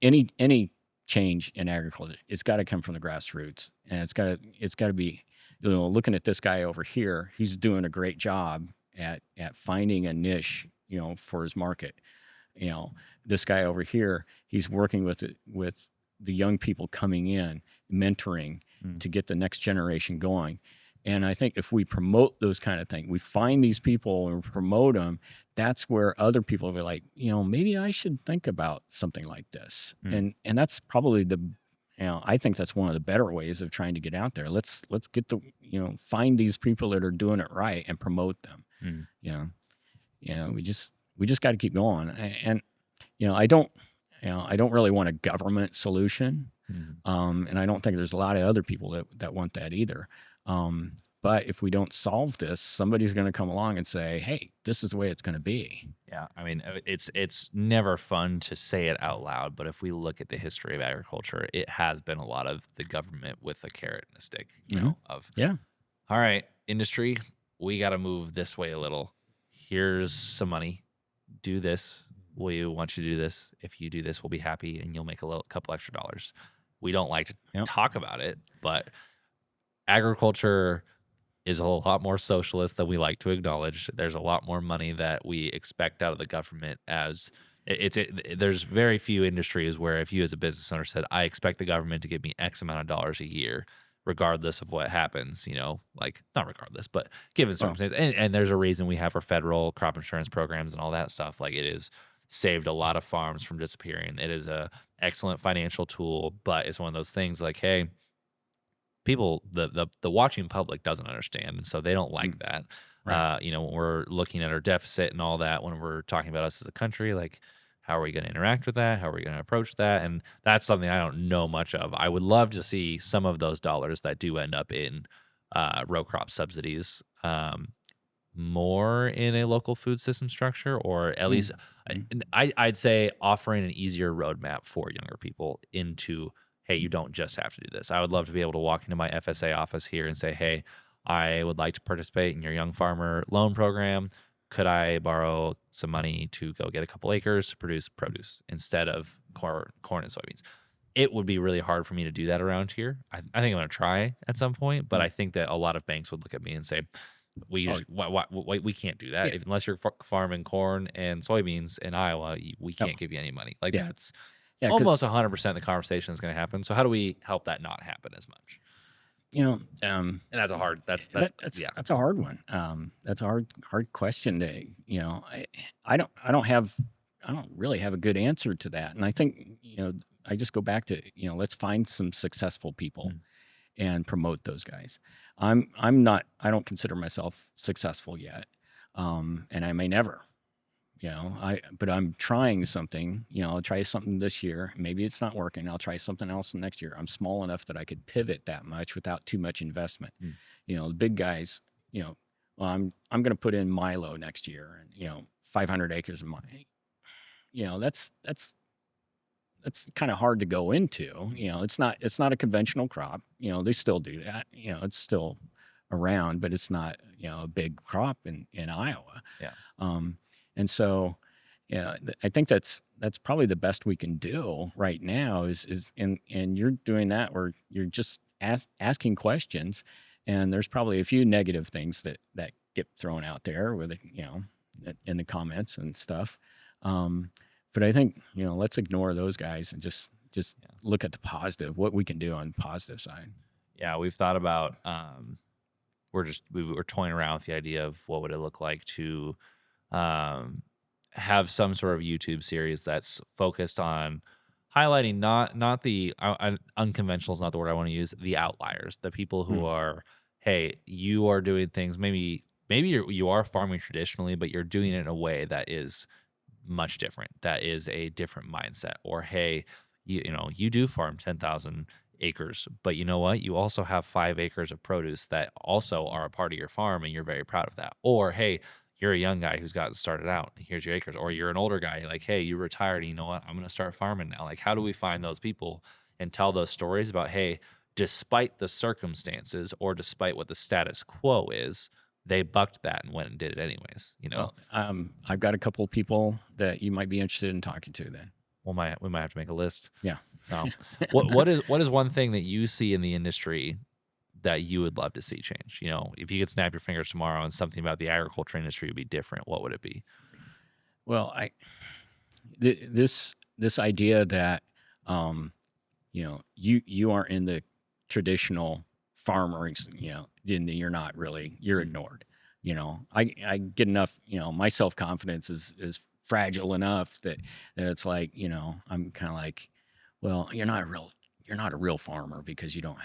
Any change in agriculture, it's got to come from the grassroots, and it's got to be, looking at this guy over here. He's doing a great job at finding a niche, for his market. you know this guy over here, he's working with the young people coming in, mentoring Mm. to get the next generation going. And I think if we promote those kind of things, we find these people and promote them, that's where other people will be like, maybe I should think about something like this. Mm. And that's probably I think that's one of the better ways of trying to get out there. Let's get find these people that are doing it right and promote them. Mm. You know, we just got to keep going. And I don't really want a government solution. Mhm. And I don't think there's a lot of other people that want that either. But if we don't solve this, somebody's going to come along and say, "Hey, this is the way it's going to be." Yeah, I mean, it's never fun to say it out loud, but if we look at the history of agriculture, it has been a lot of the government with a carrot and a stick, Hmm. of, Yeah. all right, industry, we got to move this way a little. Here's some money. Do this. We want you to do this. If you do this, we'll be happy and you'll make a little couple extra dollars. We don't like to Yep. talk about it, but agriculture is a whole lot more socialist than we like to acknowledge. There's a lot more money that we expect out of the government as there's very few industries where if you as a business owner said, I expect the government to give me X amount of dollars a year, regardless of what happens, like not regardless, but given Well, circumstances. And there's a reason we have our federal crop insurance programs and all that stuff. Like it has saved a lot of farms from disappearing. It is a excellent financial tool, but it's one of those things like, hey, people the watching public doesn't understand, and so they don't like mm, that. right. When we're looking at our deficit and all that, when we're talking about us as a country, like how are we going to interact with that? How are we going to approach that? And that's something I don't know much of. I would love to see some of those dollars that do end up in row crop subsidies more in a local food system structure, or at Mm, least mm, I'd say offering an easier roadmap for younger people into, hey, you don't just have to do this. I would love to be able to walk into my FSA office here and say, hey, I would like to participate in your young farmer loan program. Could I borrow some money to go get a couple acres to produce produce instead of corn and soybeans? It would be really hard for me to do that around here. I think I'm going to try at some point, but mm. I think that a lot of banks would look at me and say, we Oh, just we can't do that yeah. if, unless you're farming corn and soybeans in Iowa. We Oh, can't give you any money. Like yeah. that's Yeah. Because almost 100% the conversation is going to happen. So how do we help that not happen as much? you know, um, And that's a hard. That's that that's yeah. that's a hard one. That's a hard question to I don't really have a good answer to that. And I think I just go back to let's find some successful people Mm. and promote those guys. I don't consider myself successful yet, and I may never. But I'm trying something. I'll try something this year. Maybe it's not working. I'll try something else next year. I'm small enough that I could pivot that much without too much investment. Mm. The big guys, well, I'm going to put in Milo next year, and 500 acres of Milo. That's kind of hard to go into. It's not a conventional crop. They still do that. It's still around, but it's not a big crop in Iowa. Yeah. And so, yeah, I think that's probably the best we can do right now and you're doing that where you're just asking questions, and there's probably a few negative things that get thrown out there with in the comments and stuff. But I think let's ignore those guys and just just Yeah. look at the positive, what we can do on the positive side. Yeah, we've thought about we were toying around with the idea of what would it look like to um, have some sort of YouTube series that's focused on highlighting not the unconventional is not the word I want to use, the outliers, the people who Mm, are, hey, you are doing things maybe you are farming traditionally, but you're doing it in a way that is much different. That is a different mindset. Or hey, you do farm 10,000 acres, but you know what? You also have 5 acres of produce that also are a part of your farm, and you're very proud of that. Or hey, you're a young guy who's gotten started out. Here's your acres. Or you're an older guy, like, hey, you retired. And you know what? I'm going to start farming now. Like, how do we find those people and tell those stories about, hey, despite the circumstances or despite what the status quo is, they bucked that and went and did it anyways, you know? well, I've got a couple of people that you might be interested in talking to then. We might have to make a list. Yeah. What is one thing that you see in the industry that you would love to see change? You know, if you could snap your fingers tomorrow and something about the agriculture industry would be different, what would it be? Well, this idea that um, you aren't in the traditional farmers, then you're not really, you're Mm, ignored. I get enough, my self-confidence is fragile enough that it's like, I'm kind of like, well, you're not a real farmer because you don't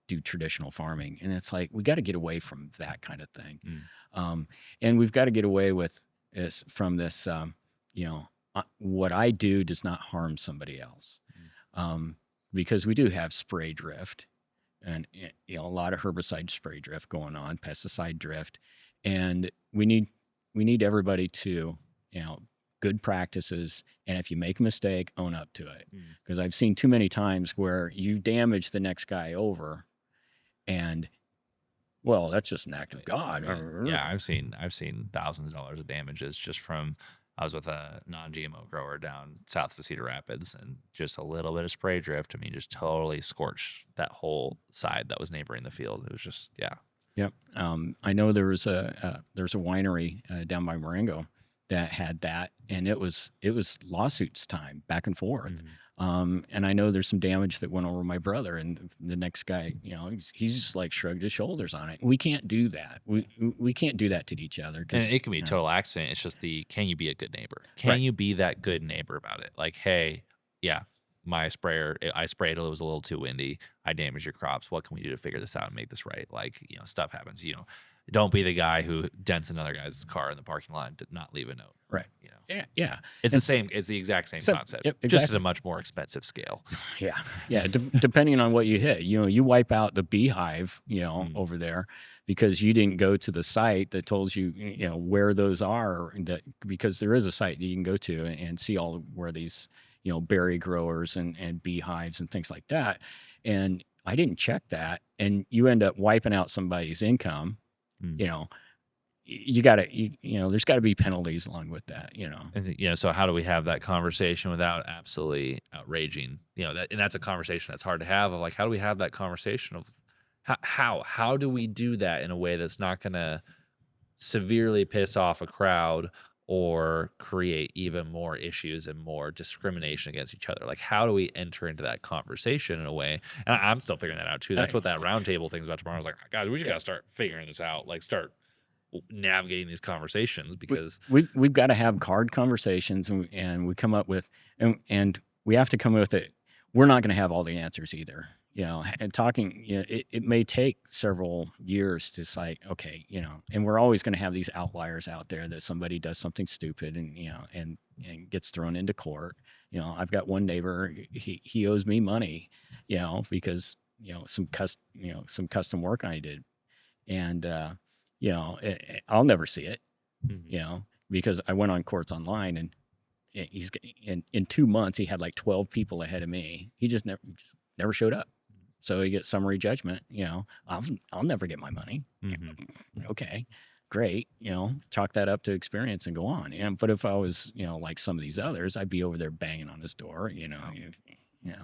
do traditional farming. And it's like we got to get away from that kind of thing. mm, um, and we've got to get away with this from this, what I do does not harm somebody else, mm. um, because we do have spray drift and a lot of herbicide spray drift going on, pesticide drift, and we need everybody to, you know good practices, and if you make a mistake, own up to it, Mm. because I've seen too many times where you damage the next guy over, and well, that's just an act of I God. mean, yeah, I've seen thousands of dollars of damages just from I was with a non-GMO grower down south of Cedar Rapids, and just a little bit of spray drift. I mean, just totally scorched that whole side that was neighboring the field. It was just, yeah. Yep. I know there's a winery down by Marengo that had that, and it was lawsuits time back and forth. Mhm. And I know there's some damage that went over my brother, and the next guy, he's just like shrugged his shoulders on it. We can't do that. We can't do that to each other And because it can be a total accident. It's just can you be a good neighbor? Can right. you be that good neighbor about it? Like, hey, yeah, I sprayed it was a little too windy. I damaged your crops. What can we do to figure this out and make this right? Like, stuff happens. Don't be the guy who dents another guy's car in the parking lot and did not leave a note. Right. You know, Yeah. Yeah. it's the And so, same. It's the exact same so concept, yep, just at a exactly. much more expensive scale. Yeah, yeah. Depending on what you hit, you wipe out the beehive, Mm, over there because you didn't go to the site that told you, where those are. And that because there is a site that you can go to and see all where these, berry growers and beehives and things like that. And I didn't check that, and you end up wiping out somebody's income. mm. You know, you got to, there's got to be penalties along with that. So how do we have that conversation without absolutely outraging? And that's a conversation that's hard to have. Of like, how do we have that conversation of how do we do that in a way that's not going to severely piss off a crowd or create even more issues and more discrimination against each other? Like, how do we enter into that conversation in a way? And I'm still figuring that out too. That's I, what that roundtable thing's about tomorrow. I was like, guys, we just got to start figuring this out. Like, start navigating these conversations we, because we've got to have hard conversations, and we come up with, and we have to come up with it. We're not going to have all the answers either, and talking, it may take several years to like, okay, and we're always going to have these outliers out there that somebody does something stupid and, and gets thrown into court. I've got one neighbor, he owes me money, because, some custom work I did. And, I'll never see it, Mhm. because I went on Courts Online, and in 2 months he had like 12 people ahead of me. He just never showed up. So he gets summary judgment. I'll never get my money. Mhm. Okay, great. Chalk that up to experience and go on. But if I was, like some of these others, I'd be over there banging on his door. Oh, You know. yeah.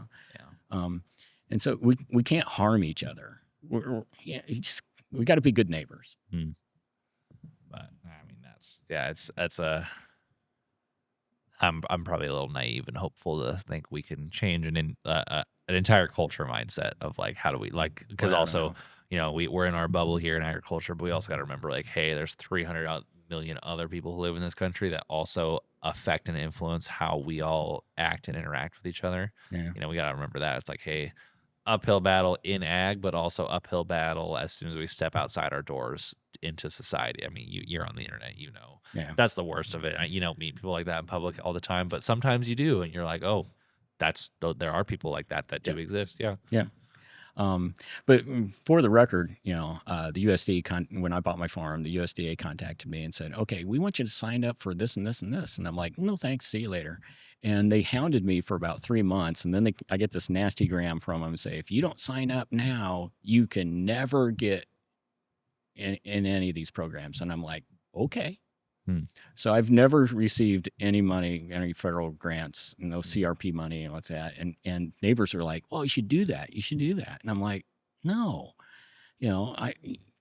Um, and so we can't harm each other. We got to be good neighbors. Mm. But I mean, that's yeah, it's I'm probably a little naive and hopeful to think we can change an entire culture mindset of like how do we like because Well, I don't also know. we're in our bubble here in agriculture, but we also got to remember like hey, there's 300 million other people who live in this country that also affect and influence how we all act and interact with each other. Yeah. We got to remember that it's like hey, uphill battle in ag, but also uphill battle as soon as we step outside our doors into society. I mean, you're on the internet, Yeah. that's the worst of it. You don't meet people like that in public all the time, but sometimes you do, and you're like, oh, there are people like that that Yeah. do exist. Yeah. Yeah. Um, but for the record, the USDA when I bought my farm, the USDA contacted me and said, "Okay, we want you to sign up for this and this and this." And I'm like, "No, thanks. See you later." And they hounded me for about 3 months, and then I get this nasty gram from them and say, "If you don't sign up now, you can never get in any of these programs." And I'm like, "Okay." Hmm. So I've never received any money, any federal grants, no Hmm. CRP money like that. And neighbors are like, "Well, you should do that. You should do that." And I'm like, "No." I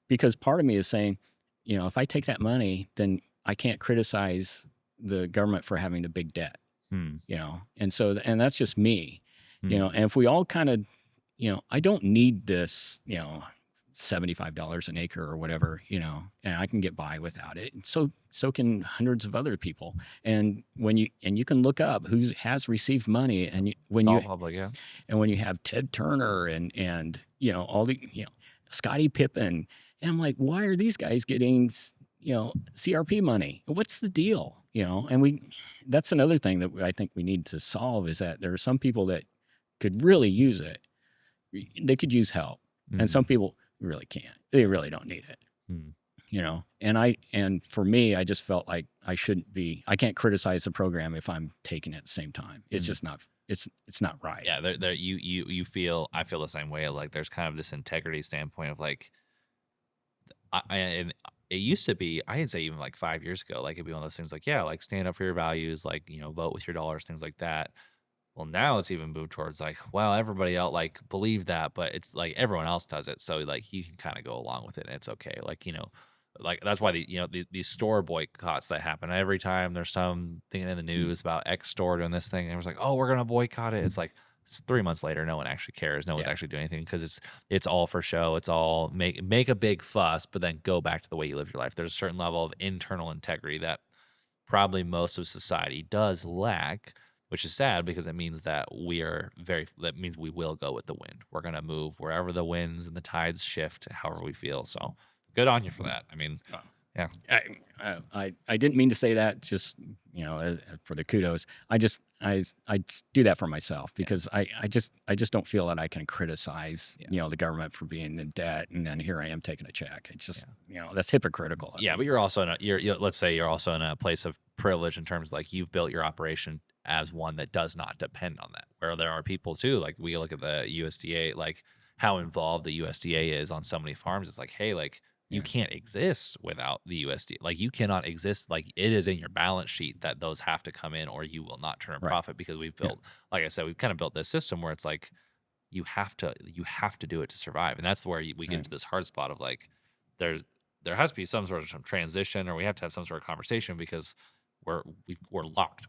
because part of me is saying, if I take that money, then I can't criticize the government for having a big debt, Hmm. And so and that's just me, Hmm. and if we all kind of, I don't need this, $75 an acre or whatever, and I can get by without it. So can hundreds of other people. And you can look up who has received money, and It's all public. Yeah. when you have Ted Turner and all the Scottie Pippen, and I'm like, why are these guys getting CRP money? What's the deal? And that's another thing that I think we need to solve is that there are some people that could really use it. They could use help, and some Hmm. people really can't. They really don't need it. Hmm. And for me, I just felt like I can't criticize the program if I'm taking it at the same time. It's Hmm. just not it's not right. Yeah. You feel I feel the same way. Like there's kind of this integrity standpoint of like and it used to be, I'd say even like 5 years ago, like it'd be one of those things like, yeah, like stand up for your values, like, vote with your dollars, things like that. Well, now it's even moved towards like, well, everybody else like believe that, but it's like everyone else does it. So like you can kind of go along with it and it's okay. Like, like that's why these store boycotts that happen every time there's something in the news about X store doing this thing, and it was like, oh, we're gonna boycott it. It's like 3 months later, no one actually cares. No one's Yeah. actually doing anything because it's all for show. It's all make a big fuss, but then go back to the way you live your life. There's a certain level of internal integrity that probably most of society does lack, which is sad because it means that means we will go with the wind. We're gonna move wherever the winds and the tides shift, however we feel. So good on you for that. I mean, Uh, yeah, I didn't mean to say that. Just for the kudos. I do that for myself yeah, because I just don't feel that I can criticize yeah, the government for being in debt, and then here I am taking a check. It's just yeah. that's hypocritical of Yeah, me. but you're also let's say you're also in a place of privilege in terms like you've built your operation as one that does not depend on that. Where there are people too, like we look at the USDA, like how involved the USDA is on so many farms. It's like, hey, like you Yeah. can't exist without the USDA. Like you cannot exist. Like it is in your balance sheet that those have to come in, or you will not turn a Right. profit because we've Yeah. built, like I said, we've kind of built this system where it's like you have to do it to survive, and that's where we get Right. into this hard spot of like there's there has to be some sort of some transition, or we have to have some sort of conversation because we're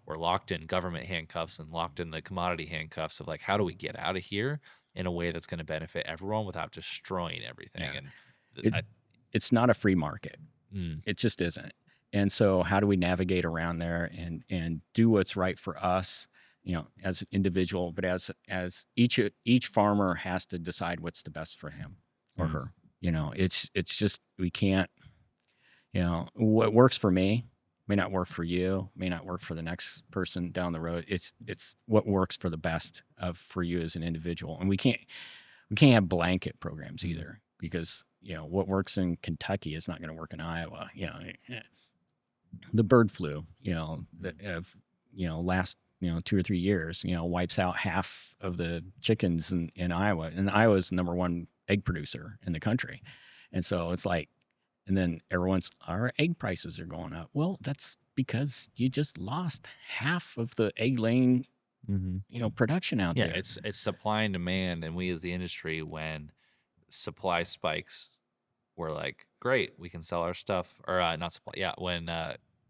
locked in government handcuffs and locked in the commodity handcuffs of like how do we get out of here in a way that's going to benefit everyone without destroying everything. Yeah. And It I it's not a free market. mm, It just isn't. And so how do we navigate around there and do what's right for us, as an individual, but as each farmer has to decide what's the best for him or mm, her. It's just we can't, what works for me may not work for you, may not work for the next person down the road. It's what works for the best of for you as an individual. And we can't have blanket programs mm, either because what works in Kentucky is not going to work in Iowa. The bird flu, that have last 2 or 3 years, wipes out half of the chickens in Iowa, and Iowa is the number one egg producer in the country, and so it's like, and then our egg prices are going up. Well, that's because you just lost half of the egg laying mm-hmm. production out Yeah, there. it's supply and demand, and we as the industry, when supply spikes, we're like, great, we can sell our stuff, or not supply. Yeah, when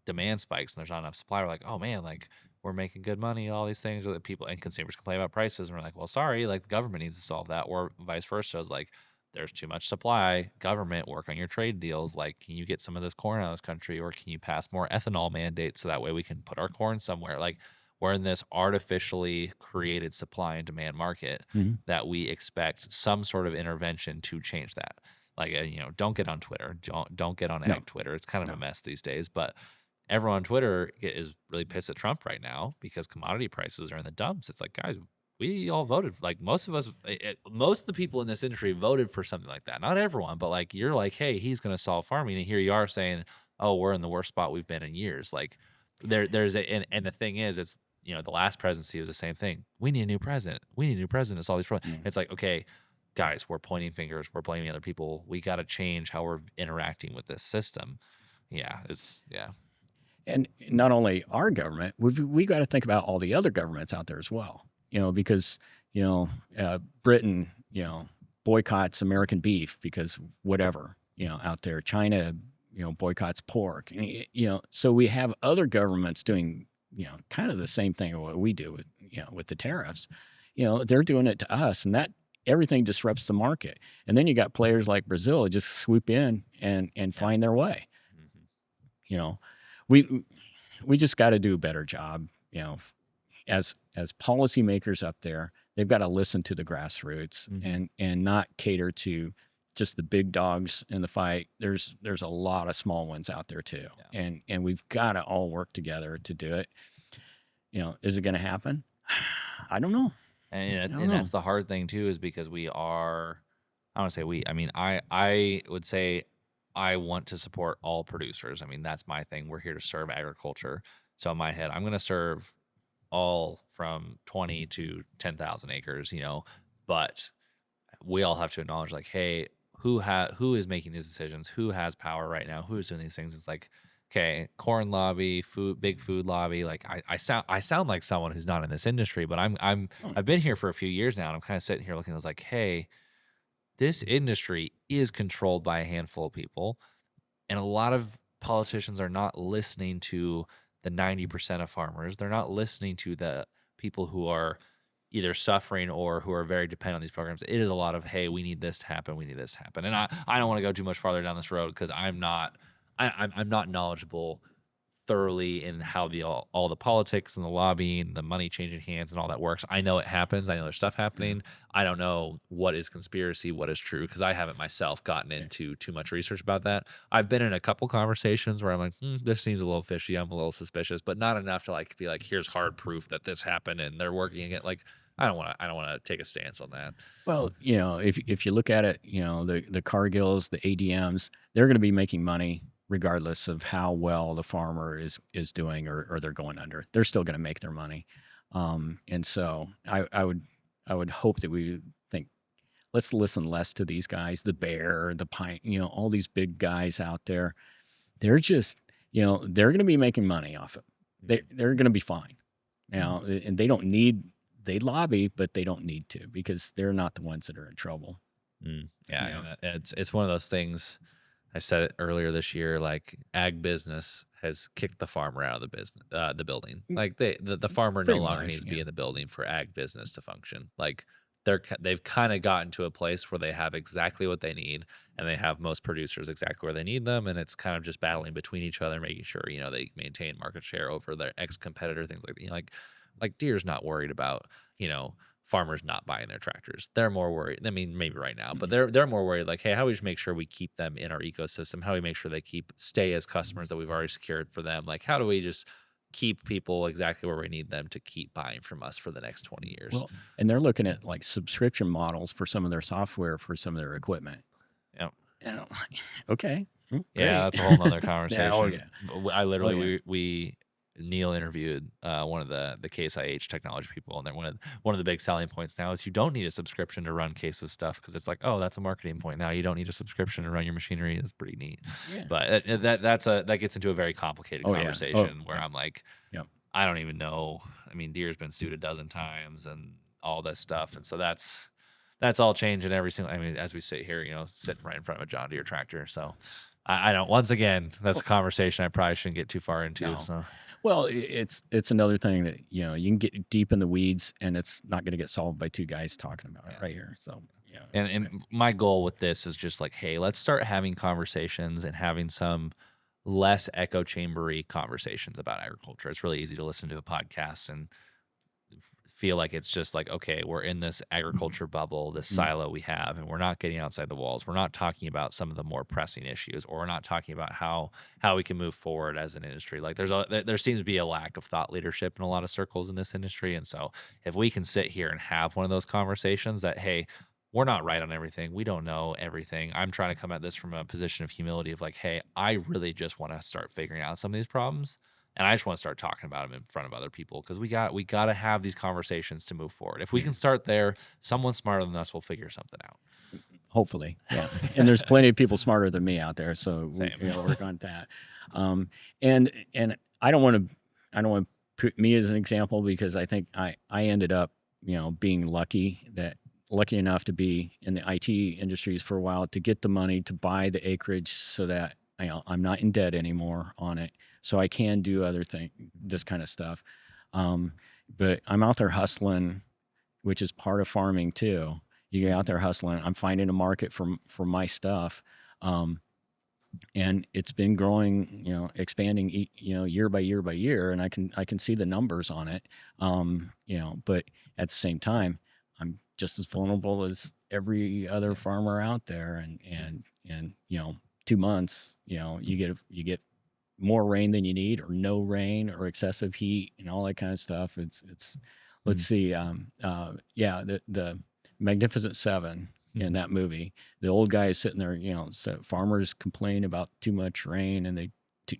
demand spikes and there's not enough supply, we're like, oh man, like we're making good money, all these things that people and consumers complain about prices. And we're like, well, sorry, like the government needs to solve that, or vice versa. It's like there's too much supply. Government, work on your trade deals. Like, can you get some of this corn out of this country, or can you pass more ethanol mandates so that way we can put our corn somewhere? Like, we're in this artificially created supply and demand market Mhm. that we expect some sort of intervention to change that. Like, don't get on Twitter. Don't get on No, ag Twitter. It's kind of a no. mess these days. But everyone on Twitter is really pissed at Trump right now because commodity prices are in the dumps. It's like, guys, we all voted. Like most of us, most of the people in this industry voted for something like that. Not everyone, but like you're like, hey, he's going to solve farming, and here you are saying, oh, we're in the worst spot we've been in years. Like and the thing is, it's the last presidency was the same thing. We need a new president. We need a new president. It's all these. Mm. It's like, okay, guys, we're pointing fingers. We're blaming other people. We got to change how we're interacting with this system. Yeah. And not only our government, we got to think about all the other governments out there as well. Because Britain, boycotts American beef because whatever, out there. China, boycotts pork. So we have other governments doing, kind of the same thing what we do with the tariffs. They're doing it to us, and that everything disrupts the market. And then you got players like Brazil that just swoop in and Yeah. find their way. Mhm. You know, we we just got to do a better job. As policymakers up there, they've got to listen to the grassroots Mhm. and not cater to just the big dogs in the fight. There's a lot of small ones out there too, Yeah. and we've got to all work together to do it. Is it going to happen? I don't know. I don't And know. that's the hard thing too, is because we are. I don't say we. I mean, I would say I want to support all producers. I mean, that's my thing. We're here to serve agriculture. So in my head, I'm going to serve all from 20 to 10,000 acres. But we all have to acknowledge, like, hey, who is making these decisions? Who has power right now? Who's doing these things? It's like, okay, corn lobby, big food lobby. Like, I sound like someone who's not in this industry, but Oh, I've been here for a few years now, and I'm kind of sitting here looking. I was like, hey, this industry is controlled by a handful of people, and a lot of politicians are not listening to the 90% of farmers. They're not listening to the people who are either suffering or who are very dependent on these programs. It is a lot of, hey, we need this to happen. We need this to happen. And I don't want to go too much farther down this road because I'm not knowledgeable thoroughly in how all the politics and the lobbying, the money changing hands and all that works. I know it happens. I know there's stuff yeah. happening. I don't know what is conspiracy, what is true, because I haven't myself gotten Yeah. into too much research about that. I've been in a couple conversations where I'm like, this seems a little fishy. I'm a little suspicious, but not enough to like be like, here's hard proof that this happened and they're working it. Like, I don't want to take a stance on that. Well, if you look at it, the Cargills, the ADMs, they're going to be making money regardless of how well the farmer is doing or they're going under. They're still going to make their money. And so I would hope that we think, let's listen less to these guys, the Bear, the Pine, all these big guys out there. They're just, they're going to be making money off it. They're going to be fine. And they lobby, but they don't need to because they're not the ones that are in trouble. Yeah, Yeah. and it's one of those things. I said it earlier this year. Like, ag business has kicked the farmer out of the building. Mm, Like the farmer no Pretty longer much. needs to Yeah. be in the building for ag business to function. Like, they've kind of gotten to a place where they have exactly what they need, and they have most producers exactly where they need them, and it's kind of just battling between each other, making sure they maintain market share over their ex competitor. Things like like Deere's not worried about you know farmers not buying their tractors. They're more worried. I mean, maybe right now, but Mhm. they're more worried. Like, hey, how do we just make sure we keep them in our ecosystem? How do we make sure they stay as customers that we've already secured for them? Like, how do we just keep people exactly where we need them to keep buying from us for the next 20 years? Well, and they're looking at like subscription models for some of their software for some of their equipment. Yeah, And I'm like, okay, yeah, great. that's a whole nother Yeah. Oh conversation. yeah. I Oh literally yeah. we Neil interviewed one of the Case IH technology people, and they're one of the big selling points now is you don't need a subscription to run Case's stuff, because it's like, oh, that's a marketing point now. You don't need a subscription to run your machinery. That's pretty neat. Yeah. But that gets into a very complicated Oh yeah. Oh conversation where yeah. I'm like, Yeah. I don't even know. I mean, Deere's been sued a dozen times and all this stuff, and so that's all changing every single. I mean, as we sit here, sitting right in front of a John Deere tractor. So I don't. Once again, that's a Well, conversation I probably shouldn't get too far into. no. So. Well, it's another thing that, you can get deep in the weeds and it's not going to get solved by two guys talking about it Yeah. right here. So, yeah. And my goal with this is just like, hey, let's start having conversations and having some less echo chambery conversations about agriculture. It's really easy to listen to a podcast and feel like it's just like, okay, we're in this agriculture bubble, this Mm, silo we have, and we're not getting outside the walls. We're not talking about some of the more pressing issues, or we're not talking about how we can move forward as an industry. Like there seems to be a lack of thought leadership in a lot of circles in this industry. And so if we can sit here and have one of those conversations that, hey, we're not right on everything. We don't know everything. I'm trying to come at this from a position of humility of like, hey, I really just want to start figuring out some of these problems and I just want to start talking about them in front of other people because we got to have these conversations to move forward. If we yeah. can start there, someone smarter than us will figure something out. Hopefully, yeah. And there's plenty of people smarter than me out there, so we Same. work on that. Um, and I don't want to put me as an example because I think I ended up being lucky enough to be in the IT industries for a while to get the money to buy the acreage so that I'm not in debt anymore on it, so I can do this kind of stuff. Um, but I'm out there hustling, which is part of farming too. You get out there hustling. I'm finding a market for my stuff, um, and it's been growing, expanding, year by year by year, and I can see the numbers on it. But at the same time, I'm just as vulnerable as every other Yeah. farmer out there, and 2 months, you get more rain than you need or no rain or excessive heat and all that kind of stuff. It's let's Mhm. see, yeah, the Magnificent Seven in Mhm. that movie. The old guy is sitting there, so farmers complain about too much rain and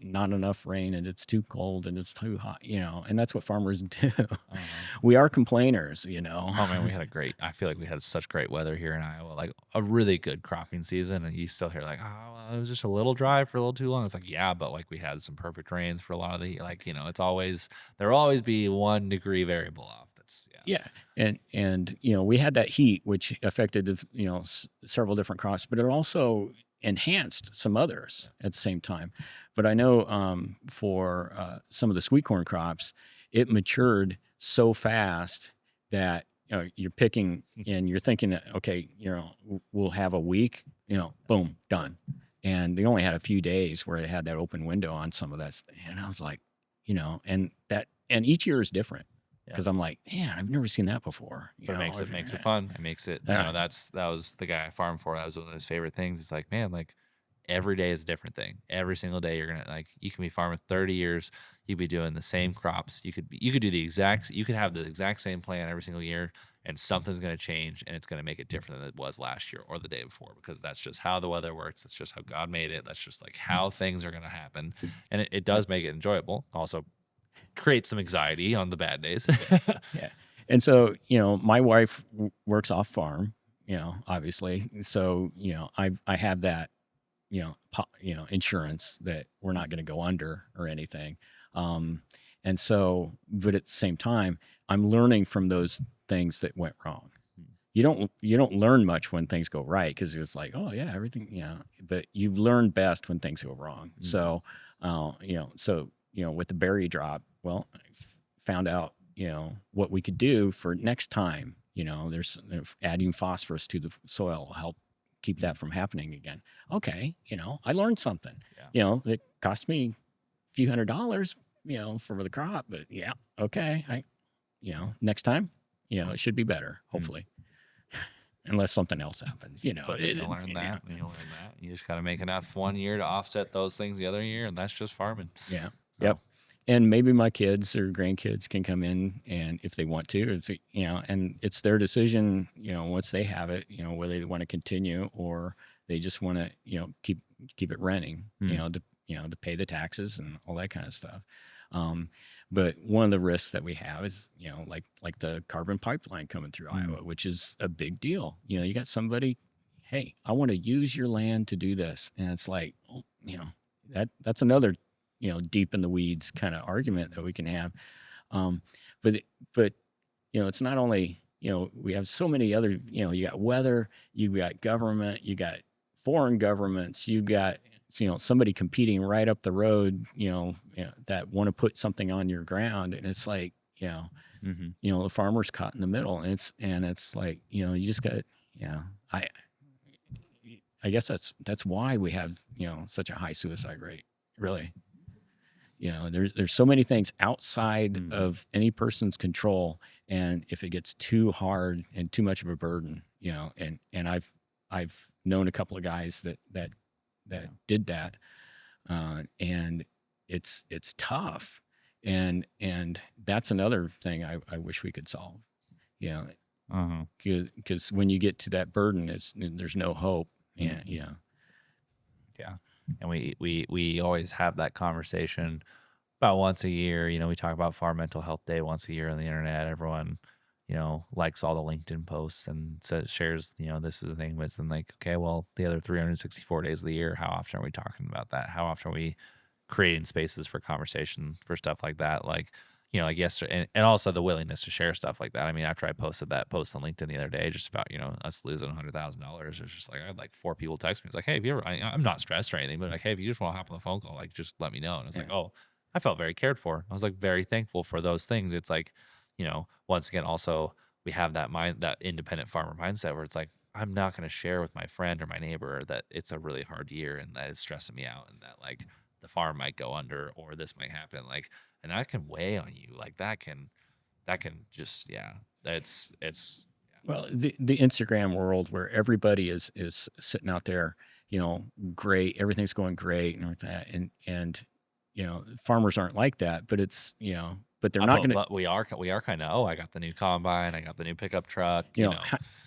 not enough rain and it's too cold and it's too hot, and that's what farmers do. Uh-huh. We are complainers. Oh man, I feel like we had such great weather here in Iowa, like a really good cropping season. And you still hear like, oh, well, it was just a little dry for a little too long. It's like, yeah, but like we had some perfect rains for a lot of the, like, it's always, there will always be 1 degree variable off. That's, yeah. Yeah, and we had that heat, which affected several different crops, but it also enhanced some others Yeah. at the same time. But I know for some of the sweet corn crops, it matured so fast that you're picking and you're thinking that okay, we'll have a week, boom, done. And they only had a few days where they had that open window on some of that, and I was like, and each year is different Yeah. because I'm like, man, I've never seen that before. But it makes it fun. It makes it, Uh, that was the guy I farmed for. That was one of his favorite things. It's like, man, like every day is a different thing. Every single day you're gonna like you can be farming 30 years, you'd be doing the same crops. You could do you could have the exact same plan every single year and something's gonna change and it's gonna make it different than it was last year or the day before because that's just how the weather works. That's just how God made it. That's just like how things are gonna happen. And it does make it enjoyable. Also create some anxiety on the bad days. yeah. And so, my wife works off farm, obviously. So, I have that, insurance that we're not going to go under or anything. Um, and so, but at the same time, I'm learning from those things that went wrong. You don't learn much when things go right because it's like, oh yeah, everything, but you learn best when things go wrong. Mhm. So, with the berry drop, well, I found out, what we could do for next time. There's adding phosphorus to the soil will help keep that from happening again. Okay, I learned something. Yeah. It cost me a few $100s, for the crop, but yeah, okay, next time, it should be better, Mm. hopefully, unless something else happens. But you learn that, and you learn that. You just gotta make enough 1 year to offset those things the other year, and that's just farming. Yeah. Yep. So, And maybe my kids or grandkids can come in and if they want to, and it's their decision, once they have it, whether they want to continue or they just want to, keep it renting, mm, to pay the taxes and all that kind of stuff. Um, but one of the risks that we have is, like the carbon pipeline coming through mm, Iowa, which is a big deal. You got somebody, hey, I want to use your land to do this, and it's like, oh, that's another deep in the weeds kind of argument that we can have. Um, but but it's not only we have so many other you got weather, you got government, you got foreign governments, you got somebody competing right up the road, that want to put something on your ground, and it's like, Hmm. the farmer's caught in the middle, and it's like, you just got, yeah, I I guess that's why we have, such a high suicide rate, really. There's so many things outside Hmm. of any person's control, and if it gets too hard and too much of a burden, and I've known a couple of guys that Yeah. did that, and it's tough, and that's another thing I wish we could solve. You know, Uh-huh. because when you get to that burden, there's no hope. Yeah, Hmm. yeah, Yeah. And we always have that conversation about once a year. We talk about Farm Mental Health Day once a year on the internet. Everyone, likes all the LinkedIn posts and says, shares, this is the thing. But it's then like, okay, well, the other 364 days of the year, how often are we talking about that? How often are we creating spaces for conversation for stuff like that? Like, like yesterday, and also the willingness to share stuff like that. I mean, after I posted that post on LinkedIn the other day, just about, us losing $100,000, it's just like, I had like 4 people text me. It's like, hey, if you ever, I'm not stressed or anything, but like, hey, if you just want to hop on the phone call, like, just let me know. And it's like, yeah. oh, I felt very cared for. I was like very thankful for those things. It's like, once again, also we have that independent farmer mindset where it's like, I'm not going to share with my friend or my neighbor that it's a really hard year and that it's stressing me out and that like the farm might go under or this might happen. Like, and that can weigh on you. Like that can just, yeah, it's, Well, the Instagram world where everybody is sitting out there, great, everything's going great and like that, and farmers aren't like that, but but they're not gonna, but we are kind of, oh, I got the new combine. I got the new pickup truck, I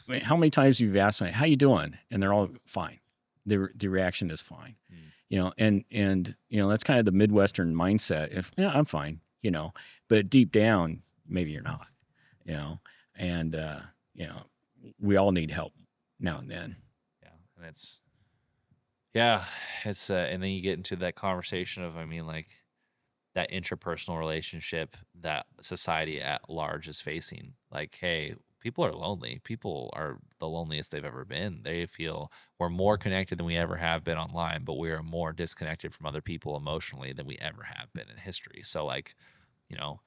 mean, how many times you've asked me, how you doing? And they're all fine. The reaction is fine, Mm, and that's kind of the Midwestern mindset. If yeah, I'm fine, but deep down, maybe you're not, you know, and you know, we all need help now and then. yeah. And yeah, and then you get into that conversation of, I mean, like, that interpersonal relationship that society at large is facing. Like, hey, people are lonely. People are the loneliest they've ever been. They feel we're more connected than we ever have been online, but we are more disconnected from other people emotionally than we ever have been in history. So, like, you know,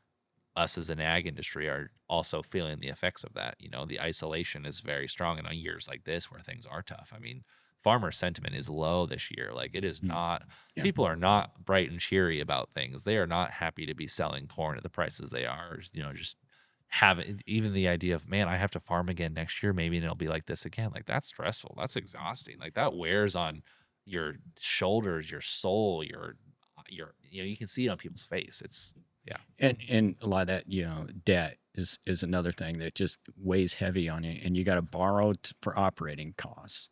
us as an ag industry are also feeling the effects of that. The isolation is very strong in years like this where things are tough. I mean, farmer sentiment is low this year. Like, it is Mm. not, Yeah. people are not bright and cheery about things. They are not happy to be selling corn at the prices they are, just having even the idea of, man, I have to farm again next year. Maybe and it'll be like this again. Like, that's stressful. That's exhausting. Like, that wears on your shoulders, your soul, you can see it on people's face. It's, yeah. And a lot of that, debt is another thing that just weighs heavy on you, and you got to borrow for operating costs.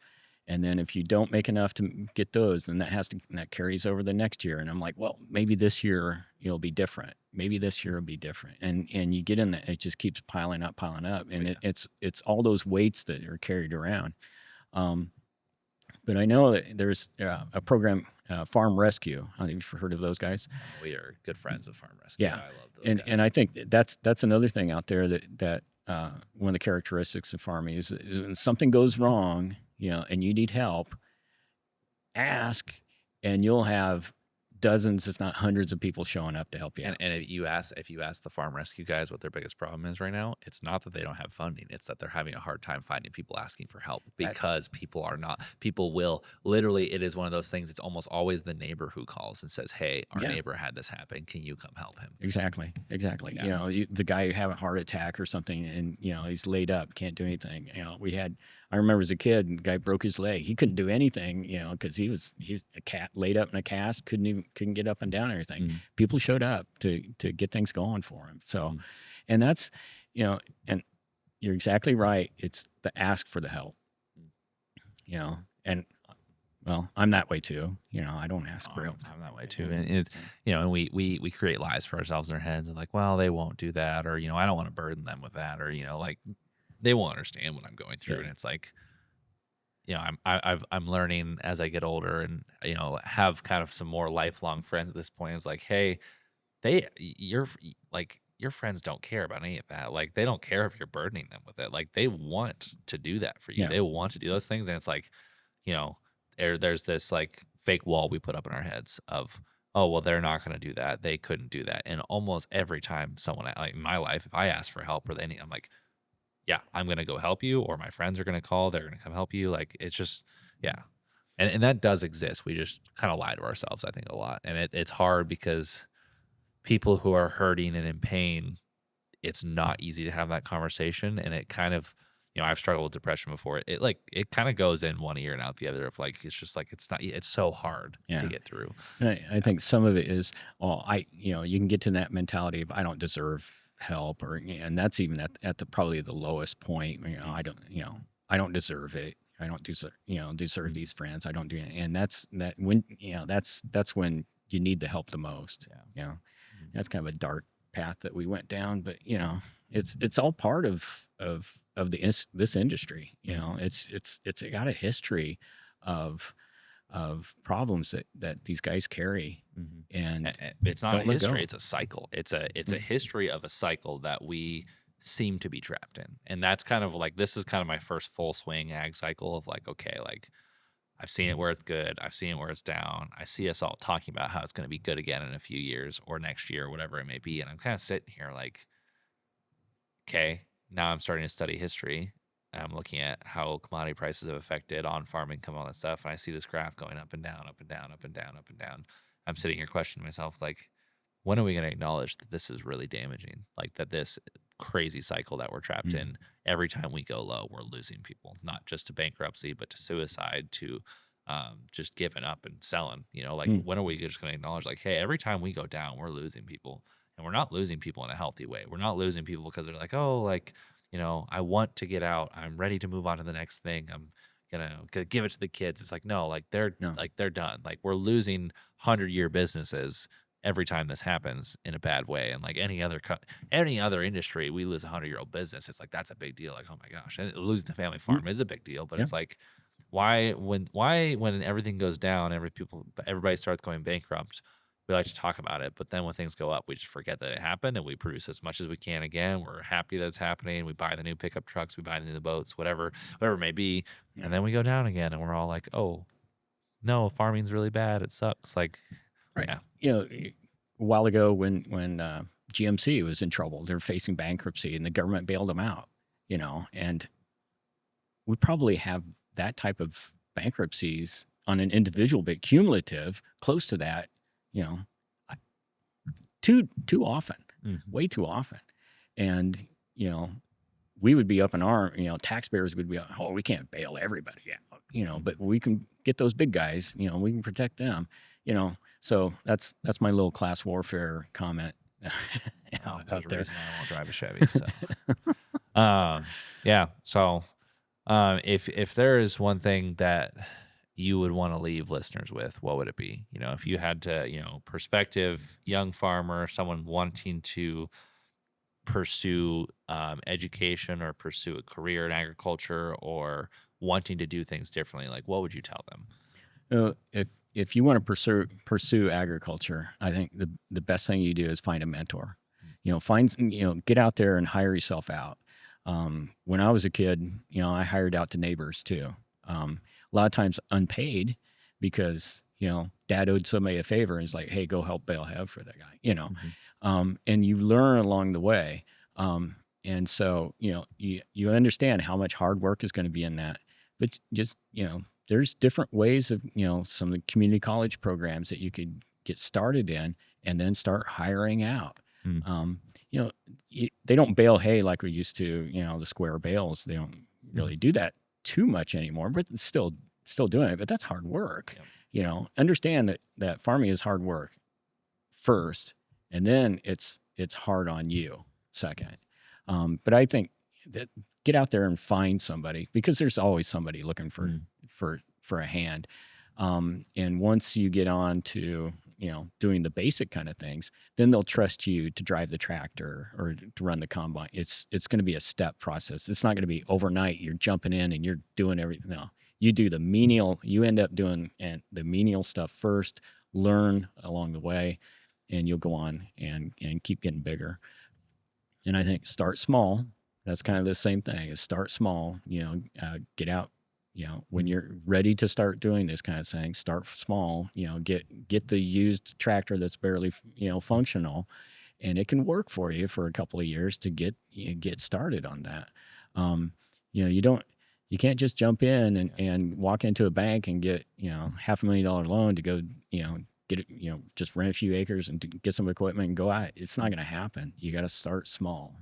And then if you don't make enough to get those, then that carries over the next year. And I'm like, well, maybe this year it'll be different. Maybe this year will be different. And you get in that, it just keeps piling up, Oh, and yeah. it's all those weights that are carried around. Um, but I know that there's a program, Farm Rescue. I don't know if you've heard of those guys. We are good friends with Farm Rescue. Yeah, I love those and guys. I think that's another thing out there that one of the characteristics of farming is when something goes wrong, and you need help, ask, and you'll have dozens, if not hundreds, of people showing up to help you And out. and if you ask the farm rescue guys what their biggest problem is right now, it's not that they don't have funding, it's that they're having a hard time finding people asking for help That because people will literally, it is one of those things, it's almost always the neighbor who calls and says, "Hey, our yeah, neighbor had this happen. Can you come help him?" exactly, exactly. Yeah. The guy who had a heart attack or something, and he's laid up, can't do anything. I remember as a kid, the guy broke his leg. He couldn't do anything, because he was a cat laid up in a cast, couldn't get up and down or anything. Mm, People showed up to get things going for him. So, mm, and that's, and you're exactly right. It's the ask for the help, mm. and well, I'm that way too. I don't ask Oh, for I'm help. I'm that way too, Yeah. and it's, and we create lies for ourselves in our heads of like, well, they won't do that, or I don't want to burden them with that, or like they won't understand what I'm going through, Yeah. and it's like, I'm learning as I get older and, have kind of some more lifelong friends at this point. It's like, hey, like, your friends don't care about any of that. Like, they don't care if you're burdening them with it. Like, they want to do that for you. Yeah. They want to do those things. And it's like, you know, there's this like fake wall we put up in our heads of, oh, well, they're not going to do that. They couldn't do that. And almost every time someone, like in my life, if I ask for help or they need, I'm like, yeah, I'm going to go help you, or my friends are going to call, they're going to come help you. Like, it's just, yeah. And that does exist. We just kind of lie to ourselves, I think, a lot. And it's hard because people who are hurting and in pain, it's not easy to have that conversation. And it kind of, I've struggled with depression before. It like, it kind of goes in one ear and out the other. Of like, it's just like, it's not, it's so hard to Yeah. get through. And I think some of it is, well, you can get to that mentality of I don't deserve help, or, and that's even at the probably the lowest point. I don't deserve it. I don't deserve these friends. I don't do it. And that when, that's when you need the help the most. Yeah. Mhm. That's kind of a dark path that we went down, but it's all part of this industry. It's got a history of problems that these guys carry Mhm. and It's not a don't let history, go. it's a cycle. It's a Mm, history of a cycle that we seem to be trapped in. And that's kind of like, this is kind of my first full swing ag cycle of like, okay, like I've seen it where it's good, I've seen it where it's down. I see us all talking about how it's going to be good again in a few years or next year or whatever it may be. And I'm kind of sitting here like, okay, now I'm starting to study history. And I'm looking at how commodity prices have affected on-farm income, all that stuff, and I see this graph going up and down, up and down, up and down, up and down. I'm sitting here questioning myself, like, when are we going to acknowledge that this is really damaging? Like that this crazy cycle that we're trapped mm, in, every time we go low, we're losing people, not just to bankruptcy, but to suicide, to just giving up and selling. Like mm, when are we just going to acknowledge, like, hey, every time we go down, we're losing people, and we're not losing people in a healthy way. We're not losing people because they're like, oh, like, I want to get out. I'm ready to move on to the next thing. I'm gonna give it to the kids. It's like, no, no, like they're done. Like we're losing 100-year businesses every time this happens in a bad way. And like any other industry, we lose a 100-year-old business. It's like that's a big deal. Like, oh my gosh, and losing the family mm, farm is a big deal. But yeah, it's like, why when everything goes down, everybody starts going bankrupt, we like to talk about it, but then when things go up, we just forget that it happened and we produce as much as we can again. We're happy that it's happening. We buy the new pickup trucks, we buy the new boats, whatever it may be. yeah, And then we go down again and we're all like, oh, no, farming's really bad. It sucks. Like, right. yeah. A while ago when GMC was in trouble, they're facing bankruptcy, and the government bailed them out. And we probably have that type of bankruptcies on an individual, but cumulative, close to that. You know, I- too often, Mhm. way too often, and you know we would be up in arm, taxpayers would be, oh, we can't bail everybody out, Mhm. but we can get those big guys, we can protect them, so that's my little class warfare comment Well, there's out a there. reason I won't drive a Chevy. So, yeah. So, if there is one thing that you would want to leave listeners with, what would it be? If you had to, prospective young farmer, someone wanting to pursue education or pursue a career in agriculture or wanting to do things differently, like what would you tell them? If you want to pursue agriculture, I think the best thing you do is find a mentor. Get out there and hire yourself out. When I was a kid, I hired out to neighbors too. A lot of times unpaid because dad owed somebody a favor and it's like, hey, go help bale hay for that guy. Mhm. And you learn along the way. And so you understand how much hard work is going to be in that, but just there's different ways of some of the community college programs that you could get started in and then start hiring out. Mm. um, you know they don't bale hay like we used to, the square bales. They don't Mhm. really do that too much anymore, but it's still doing it, but that's hard work. Yep. Understand that farming is hard work first, and then it's hard on you second. But I think that get out there and find somebody, because there's always somebody looking Mm. for a hand. And once you get on to doing the basic kind of things, then they'll trust you to drive the tractor or to run the combine. It's going to be a step process. It's not going to be overnight. You're jumping in and you're doing everything. No, you do the menial. You end up doing the menial stuff first. Learn along the way, and you'll go on and keep getting bigger. And I think start small. That's kind of the same thing. Is start small. Get out. when you're ready to start doing this kind of thing, start small. Get the used tractor that's barely functional, and it can work for you for a couple of years to get started on that. You don't you can't just jump in and walk into a bank and get $500,000 loan to go get it, just rent a few acres and to get some equipment and go out. It's not going to happen. You got to start small.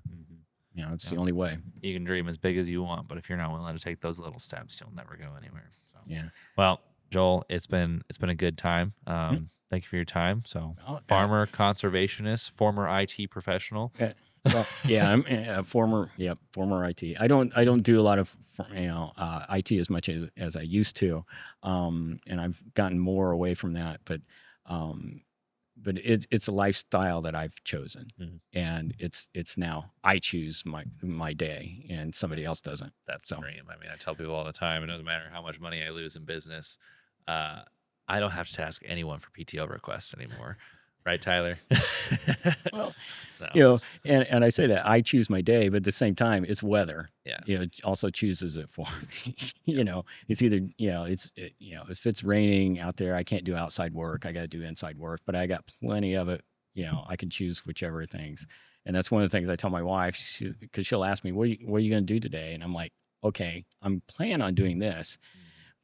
It's the only way. You can dream as big as you want, but if you're not willing to take those little steps, you'll never go anywhere. So. Yeah. Well, Joel, it's been a good time. Thank you for your time. So, farmer, conservationist, former IT professional. Well, yeah, I'm a former IT. I don't do a lot of IT as much as I used to, and I've gotten more away from that. But it's a lifestyle that I've chosen, and it's now I choose my day, and somebody else doesn't. That's the dream. I mean, I tell people all the time, it doesn't matter how much money I lose in business. I don't have to ask anyone for PTO requests anymore. Right, Tyler? Well, no. And I say that I choose my day, but at the same time, it's weather. Yeah. It also chooses it for me. It's either, if it's raining out there, I can't do outside work. I got to do inside work, but I got plenty of it. I can choose whichever things. And that's one of the things I tell my wife, because she'll ask me, what are you going to do today? And I'm like, okay, I'm planning on doing this.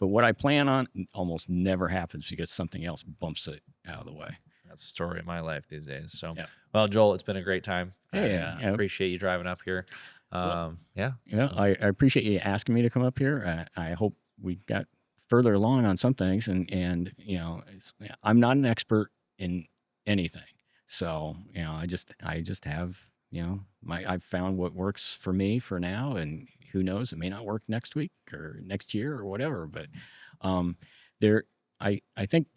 But what I plan on almost never happens because something else bumps it out of the way. That's the story of my life these days. So, well, Joel, it's been a great time. I appreciate you driving up here. I appreciate you asking me to come up here. I hope we got further along on some things, and I'm not an expert in anything. So, I just have, I've found what works for me for now, and who knows, it may not work next week or next year or whatever. But I think,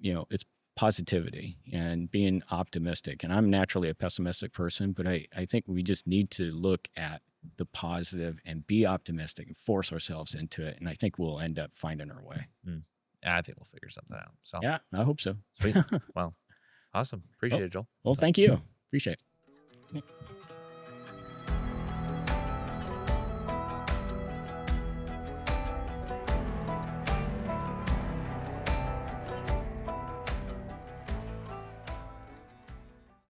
it's positivity and being optimistic. And I'm naturally a pessimistic person, but I think we just need to look at the positive and be optimistic and force ourselves into it. And I think we'll end up finding our way. I think we'll figure something out. So yeah, I hope so. Sweet. Well, awesome. Appreciate it, Joel. Well, thank you. Appreciate it.